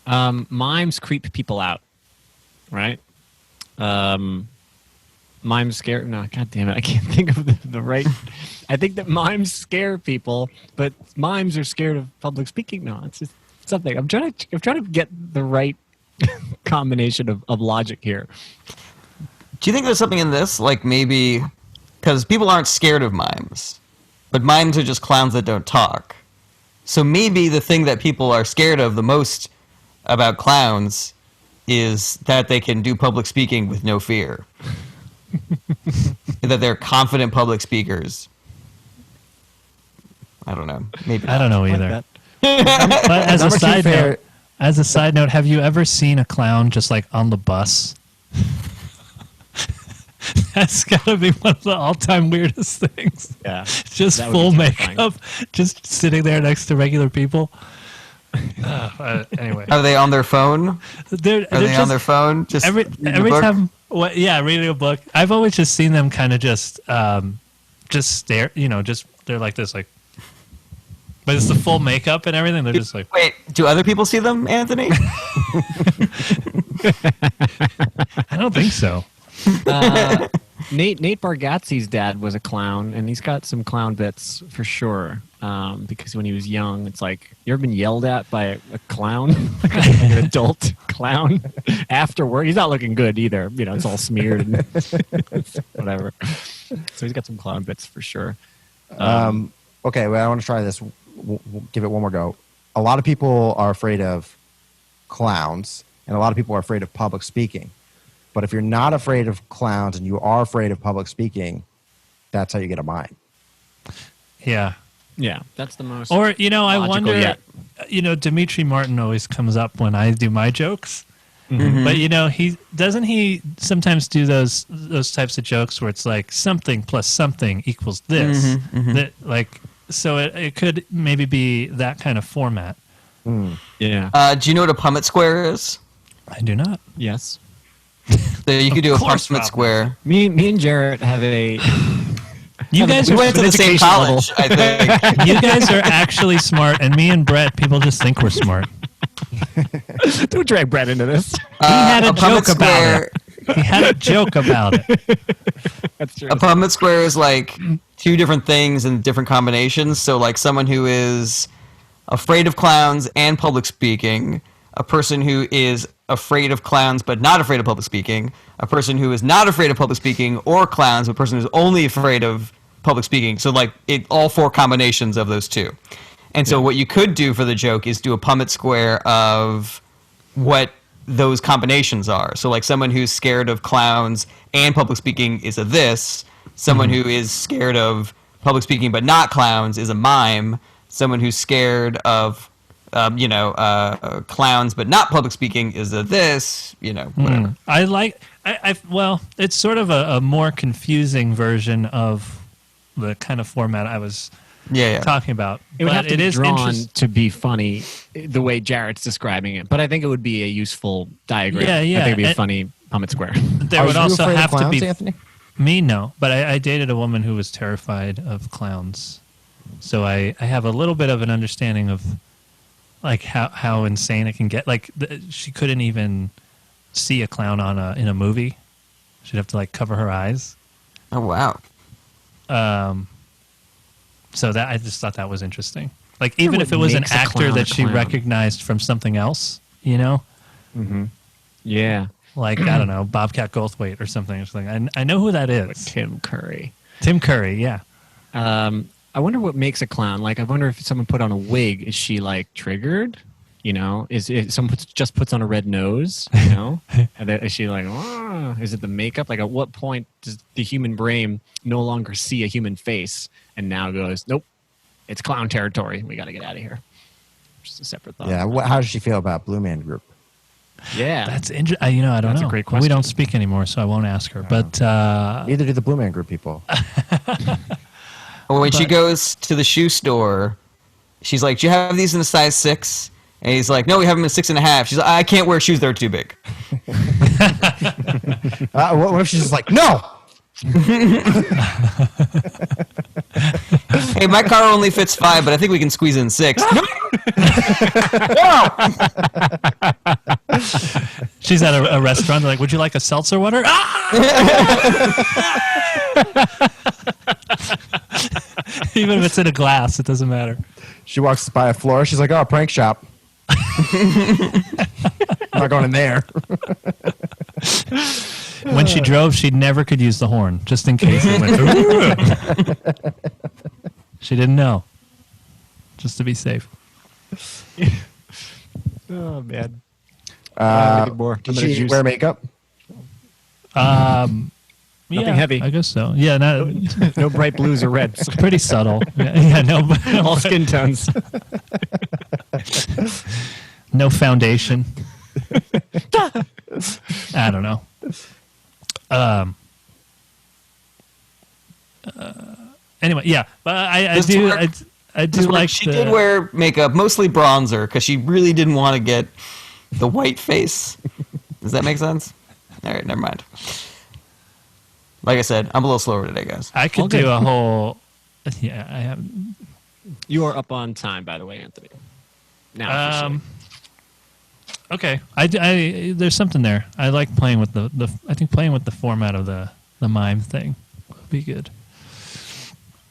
Mimes creep people out, right? Mimes scare. No, God damn it! I can't think of the right. I think that mimes scare people, but mimes are scared of public speaking. No, it's just something. I'm trying to get the right combination of logic here. Do you think there's something in this? Like maybe, because people aren't scared of mimes, but mimes are just clowns that don't talk. So maybe the thing that people are scared of the most about clowns is that they can do public speaking with no fear. That they're confident public speakers. I don't know. Maybe I don't know Like either. that. But Number 2 as a side note, have you ever seen a clown just like on the bus? That's gotta be one of the all-time weirdest things. Yeah. Just That would full be terrifying. makeup, just sitting there next to regular people. Anyway, Are they on their phone? they're Are they just, on their phone? Just every reading a every book? time. Reading a book. I've always just seen them kind of just stare. Just they're like this, like. But it's the full makeup and everything. They're just like. Wait, do other people see them, Anthony? I don't think so. Nate Bargatze's dad was a clown, and he's got some clown bits for sure. Because when he was young, it's like, you ever been yelled at by a clown, like an adult clown afterward? He's not looking good either. It's all smeared and whatever. So he's got some clown bits for sure. Okay, well, I want to try this. Give it one more go. A lot of people are afraid of clowns, and a lot of people are afraid of public speaking. But if you're not afraid of clowns and you are afraid of public speaking, that's how you get a mime. Yeah. Yeah, that's the most. Or I logical wonder. yet. Dimitri Martin always comes up when I do my jokes. But he sometimes do those types of jokes where it's like something plus something equals this. That so it could maybe be that kind of format. Yeah. Do you know what a Punnett square is? I do not. Yes. So you could do a course, Punnett Rob. square. Me and Jarret have a. You guys We are went to the same education college, I think. you guys are actually smart, and me and Brett, people just think we're smart. Don't drag Brett into this. He had a Punnett joke about it. He had a joke about it. That's true. A Punnett square is like two different things in different combinations. So like someone who is afraid of clowns and public speaking, a person who is afraid of clowns but not afraid of public speaking, a person who is not afraid of public speaking or clowns, but a person who's only afraid of public speaking. So like all four combinations of those two. And so what you could do for the joke is do a Punnett square of what those combinations are. So like someone who's scared of clowns and public speaking is a this. Someone who is scared of public speaking but not clowns is a mime. Someone who's scared of clowns but not public speaking is a this, whatever. Well, it's sort of a more confusing version of the kind of format I was talking about. It would have to it be is drawn to be funny the way Jarrett's describing it, but I think it would be a useful diagram. Yeah, yeah. I think it'd be a funny Punnett Square. There would you also afraid of have to clowns, be Anthony? me, no, but I dated a woman who was terrified of clowns, so I have a little bit of an understanding of like how insane it can get. Like she couldn't even see a clown in a movie. She'd have to like cover her eyes. Oh wow. So that I just thought that was interesting. Like even if it was an actor that she recognized from something else, Mm-hmm. Yeah. like I don't know, Bobcat Goldthwait or something. I know who that is. Tim Curry. Tim Curry, yeah. I wonder what makes a clown. Like, I wonder if someone put on a wig, is she like triggered? Is someone just puts on a red nose? And then is she like, oh, is it the makeup? Like, at what point does the human brain no longer see a human face and now goes, nope, it's clown territory. We got to get out of here. Just a separate thought. Yeah. How does she feel about Blue Man Group? Yeah. That's interesting. I don't know. That's a great question. We don't speak anymore, so I won't ask her. But Neither do the Blue Man Group people. When she goes to the shoe store, she's like, "Do you have these in a size 6?" And he's like, "No, we have them in 6.5." She's like, "I can't wear shoes; they're too big." What if she's just like, no? Hey, my car only fits 5, but I think we can squeeze in 6. No! she's at a restaurant. They're like, "Would you like a seltzer water?" Even if it's in a glass, it doesn't matter. She walks by a floor. She's like, oh, prank shop. I'm not going in there. When she drove, she never could use the horn, just in case it went. She didn't know, just to be safe. Oh, man. Did she wear makeup? Nothing heavy. I guess so. Yeah, No bright blues or reds. pretty subtle. No, All skin tones. no foundation. I don't know. Anyway, yeah, but I do like. She did wear makeup, mostly bronzer, because she really didn't want to get the white face. Does that make sense? All right, never mind. Like I said, I'm a little slower today, guys. I could do a whole. Yeah, I have. You are up on time, by the way, Anthony. Now, okay. I there's something there. I like playing with the. I think playing with the format of the mime thing would be good.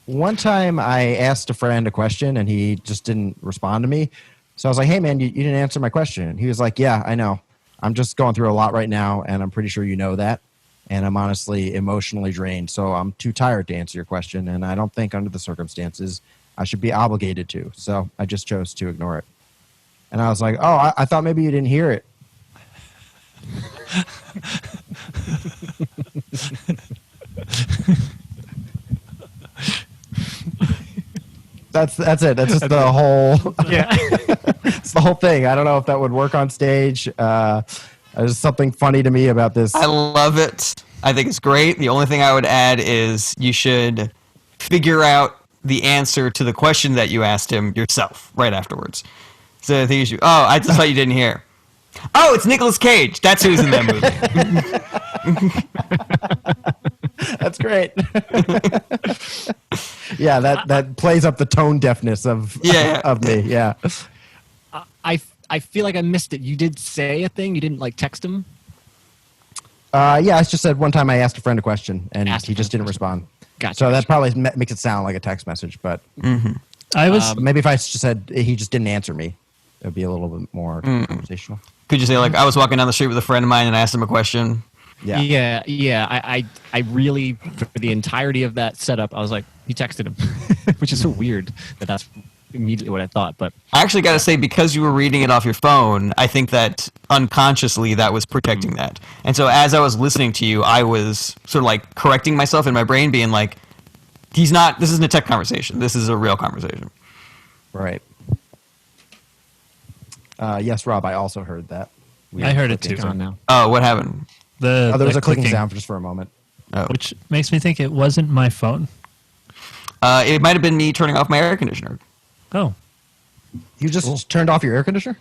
One time I asked a friend a question and he just didn't respond to me. So I was like, hey, man, you didn't answer my question. And he was like, yeah, I know. I'm just going through a lot right now, and I'm pretty sure you know that. And I'm honestly emotionally drained, so I'm too tired to answer your question, and I don't think under the circumstances I should be obligated to. So I just chose to ignore it. And I was like, oh, I thought maybe you didn't hear it. That's it. That's just the whole. Yeah. It's the whole thing. I don't know if that would work on stage. There's something funny to me about this. I love it. I think it's great. The only thing I would add is you should figure out the answer to the question that you asked him yourself right afterwards. So the thing is, I just thought you didn't hear. Oh, it's Nicolas Cage. That's who's in that movie. That's great. Yeah, that plays up the tone deafness of me. Yeah. I feel like I missed it. You did say a thing. You didn't like text him. Yeah, I just said one time I asked a friend a question and he just didn't respond. Gotcha. So that probably makes it sound like a text message, but I was maybe if I just said he just didn't answer me, it would be a little bit more conversational. Could you say, like, I was walking down the street with a friend of mine and I asked him a question? Yeah. I really, for the entirety of that setup, I was like, he texted him, which is so weird that's immediately what I thought. But I actually got to say, because you were reading it off your phone, I think that unconsciously that was protecting that. And so as I was listening to you, I was sort of like correcting myself in my brain, being like, this isn't a tech conversation. This is a real conversation. Right. Yes, Rob, I also heard that. I heard it too. it's on now. Oh, what happened? There was The a clicking sound just for a moment. Oh. which makes me think it wasn't my phone. It might have been me turning off my air conditioner. Oh, You just turned off your air conditioner?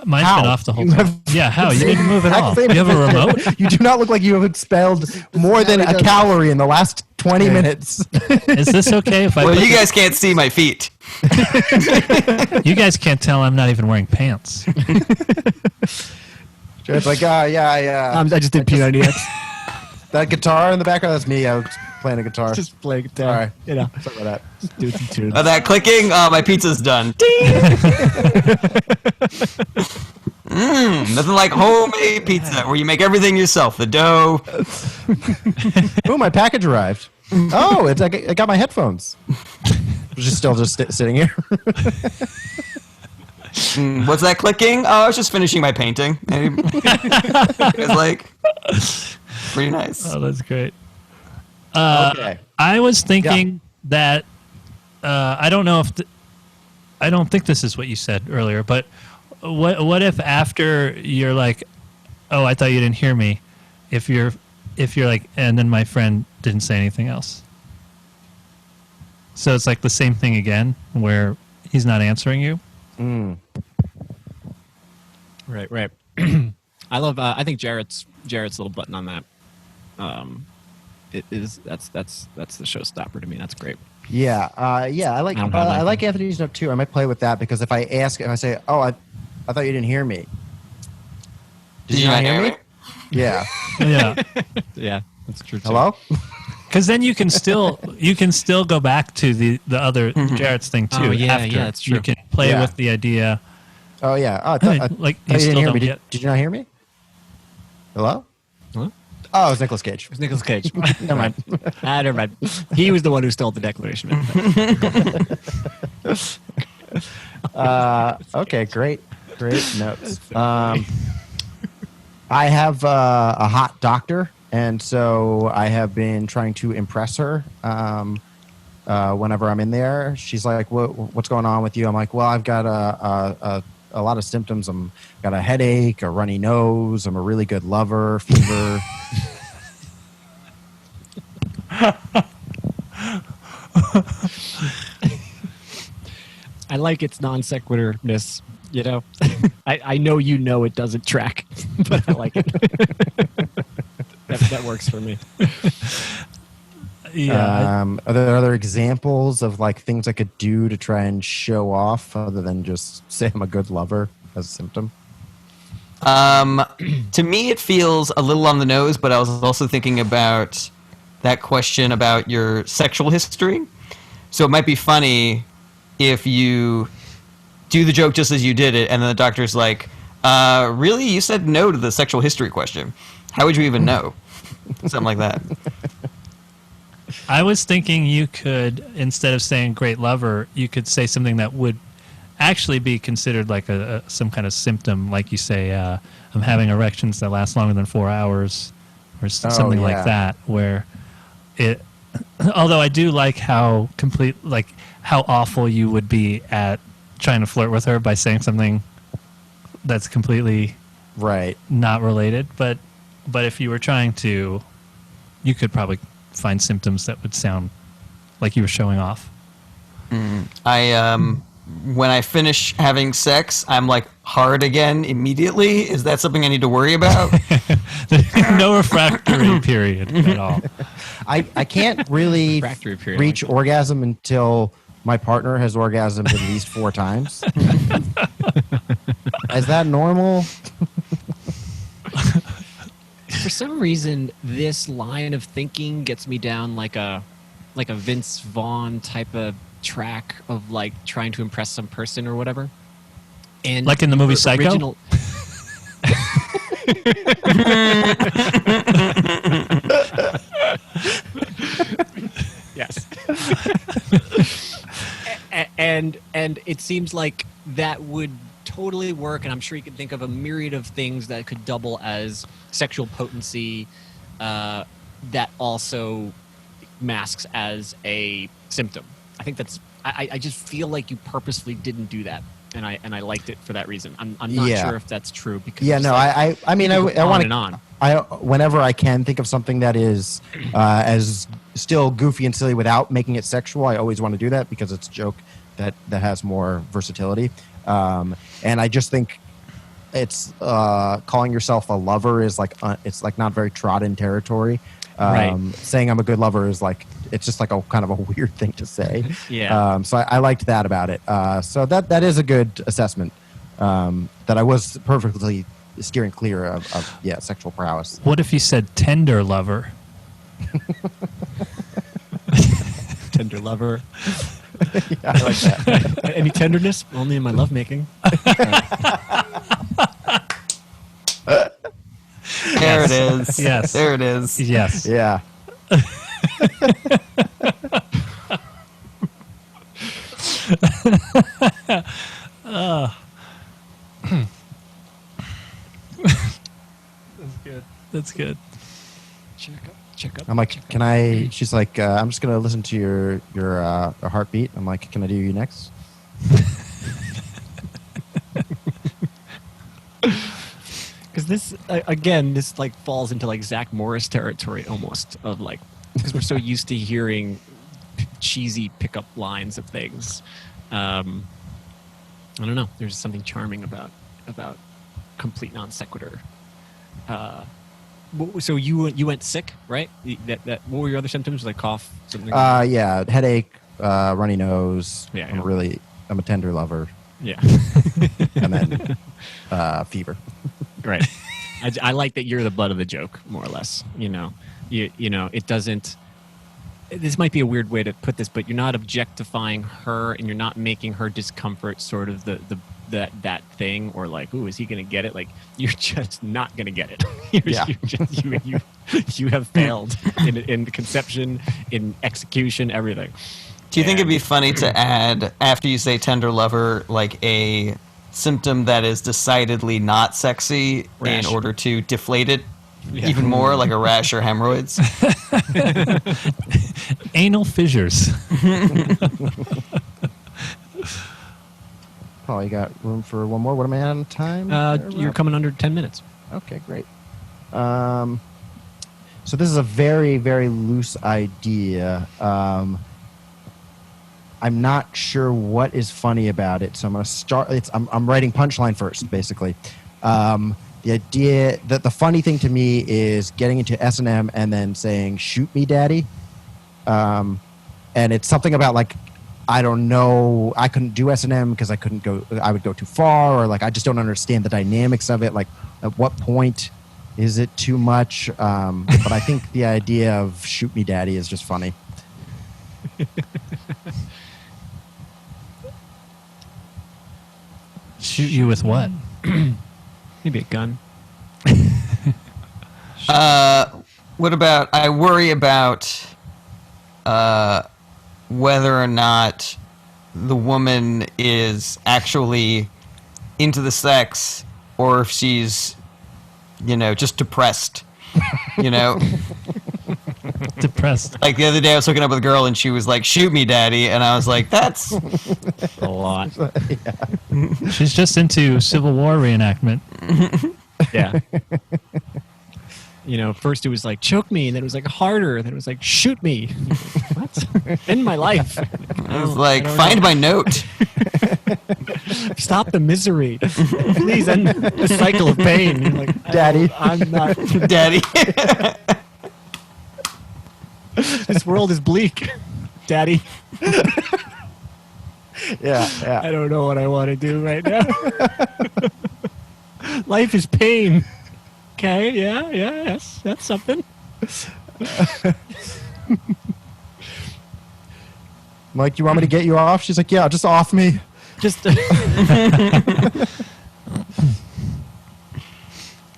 mine's How? been off the whole You time. have- Yeah, how? You didn't move at all. You Exact have a same- remote? You do not look like you have expelled more than a calorie in the last 20 minutes. Is this okay if I Well, put you guys can't see my feet. You guys can't tell I'm not even wearing pants. It's like, yeah. I just did P90X. That guitar in the background, that's me. I was playing a guitar. Just play guitar. All right. You know, Sorry about that. do some tunes. That clicking, my pizza's done. Nothing like homemade pizza where you make everything yourself. The dough. Oh, my package arrived. Oh, I got my headphones. Just still sitting here. What's that clicking? Oh, I was just finishing my painting. It's like pretty nice. Oh, that's great. Okay. I was thinking that I don't know if I don't think this is what you said earlier, but what if after you're like, oh, I thought you didn't hear me, if you're like, and then my friend didn't say anything else. So it's like the same thing again, where he's not answering you. Right. I love. I think Jarret's little button on that. That's the showstopper to me. That's great. Yeah. I like I don't have I anything. like Anthony's note too. I might play with that because if I say, "Oh, I thought you didn't hear me." Did you not hear me? Yeah. Yeah, Yeah, that's true. Too. Hello? because then you can still go back to the other Jarrett's thing too. Oh, yeah, after. that's true. You can play Yeah. with the idea. Oh yeah. Oh, Like, you you still didn't hear don't me. get- Did you not hear me? Hello? Huh? Oh, it was Nicolas Cage. It was Nicolas Cage. Never mind. Never mind. He was the one who stole the Declaration. Okay, great notes. I have a hot doctor, and so I have been trying to impress her. Whenever I'm in there, she's like, "What's going on with you?" I'm like, "Well, I've got a lot of symptoms. Got a headache, a runny nose. I'm a really good lover, fever." I like its non sequiturness. You know, I know it doesn't track, but I like it. that works for me. Yeah, Are there other examples of like things I could do to try and show off other than just say I'm a good lover as a symptom? To me, it feels a little on the nose, but I was also thinking about that question about your sexual history. So it might be funny if you do the joke just as you did it, and then the doctor's like, really? You said no to the sexual history question. How would you even know? Something like that. I was thinking you could, instead of saying great lover, you could say something that would actually be considered like some kind of symptom, like you say, I'm having erections that last longer than 4 hours, or something yeah. like that, where it. Although I do like how awful you would be at trying to flirt with her by saying something that's completely Right. not related, but if you were trying to, you could probably find symptoms that would sound like you were showing off. When I finish having sex, I'm like hard again immediately. Is that something I need to worry about? No refractory period at all. I can't really Refractory period, reach orgasm until my partner has orgasmed at least 4 times. Is that normal? For some reason, this line of thinking gets me down like a Vince Vaughn type of track of like trying to impress some person or whatever. And Like in the movie your Psycho? original- Yes. and it seems like that would totally work, and I'm sure you can think of a myriad of things that could double as sexual potency that also masks as a symptom. I think that's I just feel like you purposefully didn't do that, and I liked it for that reason. I'm not sure if that's true because I mean I want and on. Whenever I can think of something that is as still goofy and silly without making it sexual, I always want to do that because it's a joke that has more versatility. And I just think it's calling yourself a lover is like it's like not very trodden territory. Right. Saying I'm a good lover is like it's just like a kind of a weird thing to say. Yeah. So I liked that about it. So that is a good assessment. That I was perfectly steering clear of sexual prowess. What if you said tender lover? Tender lover. Yeah, I like that. Any tenderness? Only in my lovemaking. There it is. Yes. There it is. Yes. Yeah. That's good. That's good. Check up. I'm like, can I? She's like, I'm just gonna listen to your heartbeat. I'm like, can I do you next? Because this again, this like falls into like Zach Morris territory almost of like because we're so used to hearing cheesy pickup lines of things. I don't know. There's something charming about complete non sequitur. So you went sick, right? That what were your other symptoms? Like cough, something. Yeah, headache, runny nose. Yeah, I'm a tender lover, yeah. and then fever. Right. I like that you're the butt of the joke, more or less. You know, it doesn't. This might be a weird way to put this, but you're not objectifying her, and you're not making her discomfort sort of that thing, or like, ooh, is he going to get it? Like, you're just not going to get it. You have failed in conception, in execution, everything. Do you think it'd be funny to add, after you say tender lover, like a symptom that is decidedly not sexy Rash. in order to deflate it even more, like a rash or hemorrhoids? Anal fissures. Probably got room for one more. What am I at on time? You're coming under 10 minutes. Okay, great. So this is a very, very loose idea. I'm not sure what is funny about it, so I'm going to start. I'm writing punchline first, basically. The idea that the funny thing to me is getting into S&M and then saying "shoot me, daddy," and it's something about like I don't know. I couldn't do S&M because I couldn't go. I would go too far, or like I just don't understand the dynamics of it. Like at what point is it too much? But I think the idea of "shoot me, daddy" is just funny. Shoot you with what? Maybe a gun. What about, I worry about whether or not the woman is actually into the sex or if she's, just depressed, Depressed. Like the other day I was hooking up with a girl and she was like, shoot me, daddy. And I was like, that's A lot. She's just into Civil War reenactment. Yeah. First it was like, choke me, and then it was like harder, and then it was like, shoot me. What? End my life. I was like, find my note. Stop the misery. Please end the cycle of pain. You're like, Daddy. I'm not. Daddy. This world is bleak. Daddy. Yeah. I don't know what I want to do right now. Life is pain. Okay, yes, that's something. Mike, you want me to get you off? She's like, yeah, just off me. Just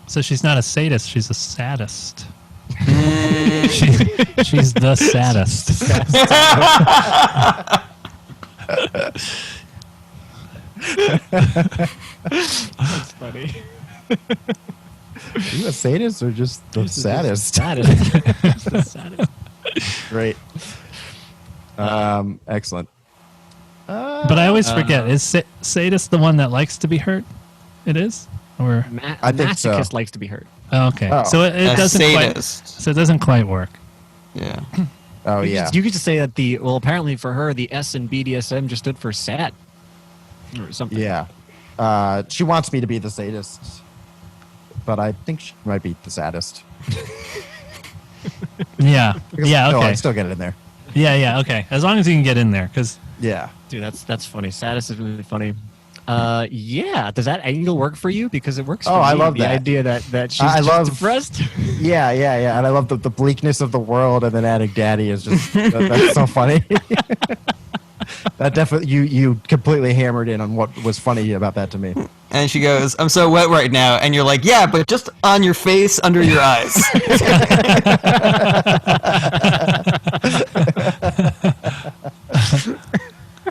So she's not a sadist, she's a sadist. She's the saddest. That's funny. Are you a sadist or just the saddest? The saddest. Great. Excellent. But I always forget. Is sadist the one that likes to be hurt? It is? Or I think so. Masochist likes to be hurt. oh, okay. Oh. So it doesn't quite. sadist. So it doesn't quite work. Yeah. Oh yeah. You could just say that apparently for her, the S in BDSM just stood for sad. Or something. Yeah. She wants me to be the sadist, but I think she might be the saddest. Yeah. Yeah. No, Okay. I still get it in there. Yeah. Yeah. Okay. As long as you can get in there, because Yeah. Dude, that's funny. Saddest is really funny. Yeah. Does that angle work for you? Because it works for Oh, me. I love the that. idea that she's I just love- depressed. Yeah, and I love the bleakness of the world, and then adding daddy is just that's so funny. That definitely you completely hammered in on what was funny about that to me. And she goes, "I'm so wet right now," and you're like, "Yeah, but just on your face, under your eyes."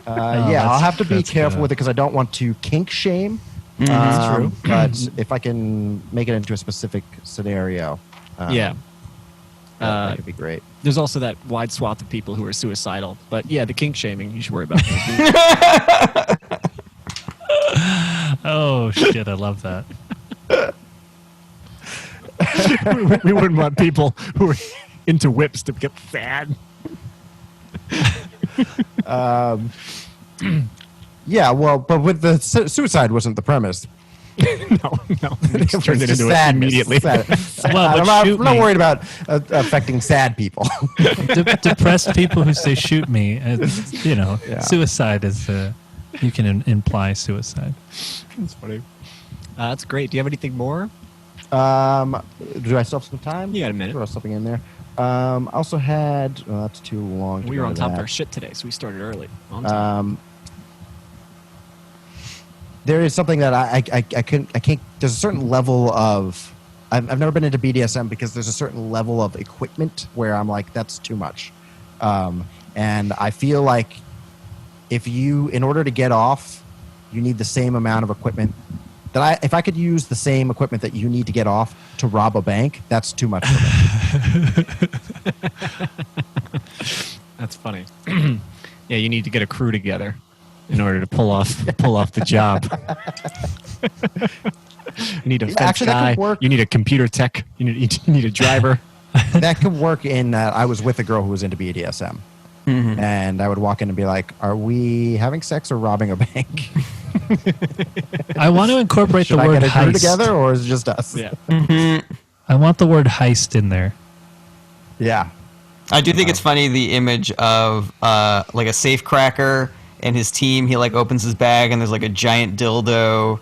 Yeah, I'll have to be that's careful good. with it because I don't want to kink shame. That's true. But if I can make it into a specific scenario, Yeah. that could be great. There's also that wide swath of people who are suicidal. But yeah, the kink shaming, you should worry about that. oh shit, I love that. we wouldn't want people who are into whips to get sad. Yeah, well, but with the suicide wasn't the premise. No. It Just turned it was into just it immediately. Well, I'm but shoot not me. worried about affecting sad people. Depressed people who say shoot me, Yeah. suicide is you can imply suicide. That's funny. That's great. Do you have anything more? Do I still have some time? You got a minute. Throw something in there. I also had. Well, that's too long. To We go were on to top of that. our shit today, so we started early. On time. There is something that I can't. There's a certain level of. I've never been into BDSM because there's a certain level of equipment where I'm like, that's too much, and I feel like in order to get off, you need the same amount of equipment. If I could use the same equipment that you need to get off to rob a bank, that's too much for me. That's funny. Yeah, you need to get a crew together in order to pull off the job. You need a fence actually, that guy. could work. You need a computer tech. You need a driver. That could work in I was with a girl who was into BDSM. And I would walk in and be like, are we having sex or robbing a bank? I want to incorporate Should the I word get a crew heist. together or is it just us? Yeah. I want the word heist in there. Yeah. I do think it's funny the image of like a safe cracker and his team. He like opens his bag and there's like a giant dildo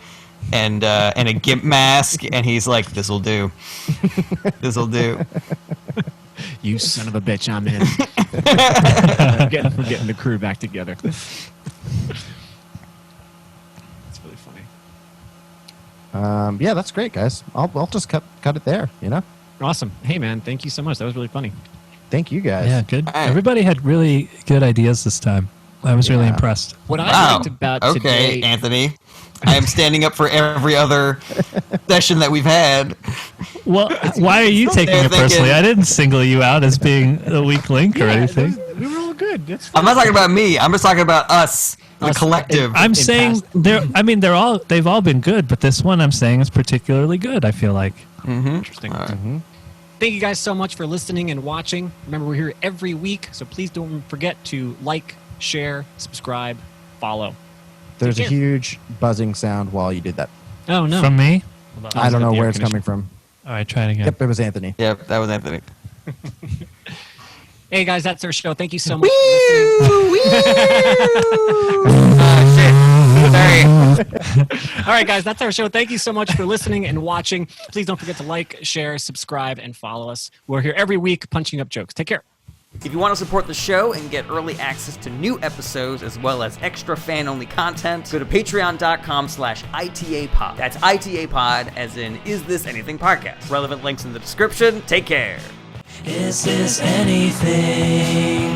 and a gimp mask, and he's like, "This'll do. This'll do." You son of a bitch, I'm in. We're getting the crew back together. It's really funny. Yeah, that's great, guys. I'll just cut it there. Awesome. Hey, man, thank you so much. That was really funny. Thank you guys. Yeah, good. All right. Everybody had really good ideas this time. I was really Yeah. impressed. What I Wow. liked about Okay, today... Anthony. I am standing up for every other session that we've had. Well, why are you taking there it personally? thinking- I didn't single you out as being a weak link or anything. We were all good. That's I'm not talking about me. I'm just talking about us, the Us. collective. I'm in saying past- they've all been good, but this one I'm saying is particularly good, I feel like. interesting. All right. Thank you guys so much for listening and watching. Remember, we're here every week, so please don't forget to like, share, subscribe, follow. There's a Take care. huge buzzing sound while you did that. Oh, no. From me? I don't know the where air it's coming from. All right, try it again. Yep, it was Anthony. Yep, that was Anthony. Hey, guys, that's our show. Thank you so much for listening. Sorry. All right, guys, that's our show. Thank you so much for listening and watching. Please don't forget to like, share, subscribe, and follow us. We're here every week punching up jokes. Take care. If you want to support the show and get early access to new episodes as well as extra fan-only content, go to patreon.com/ITAPod. That's ITAPod, as in Is This Anything Podcast. Relevant links in the description. Take care. Is this anything?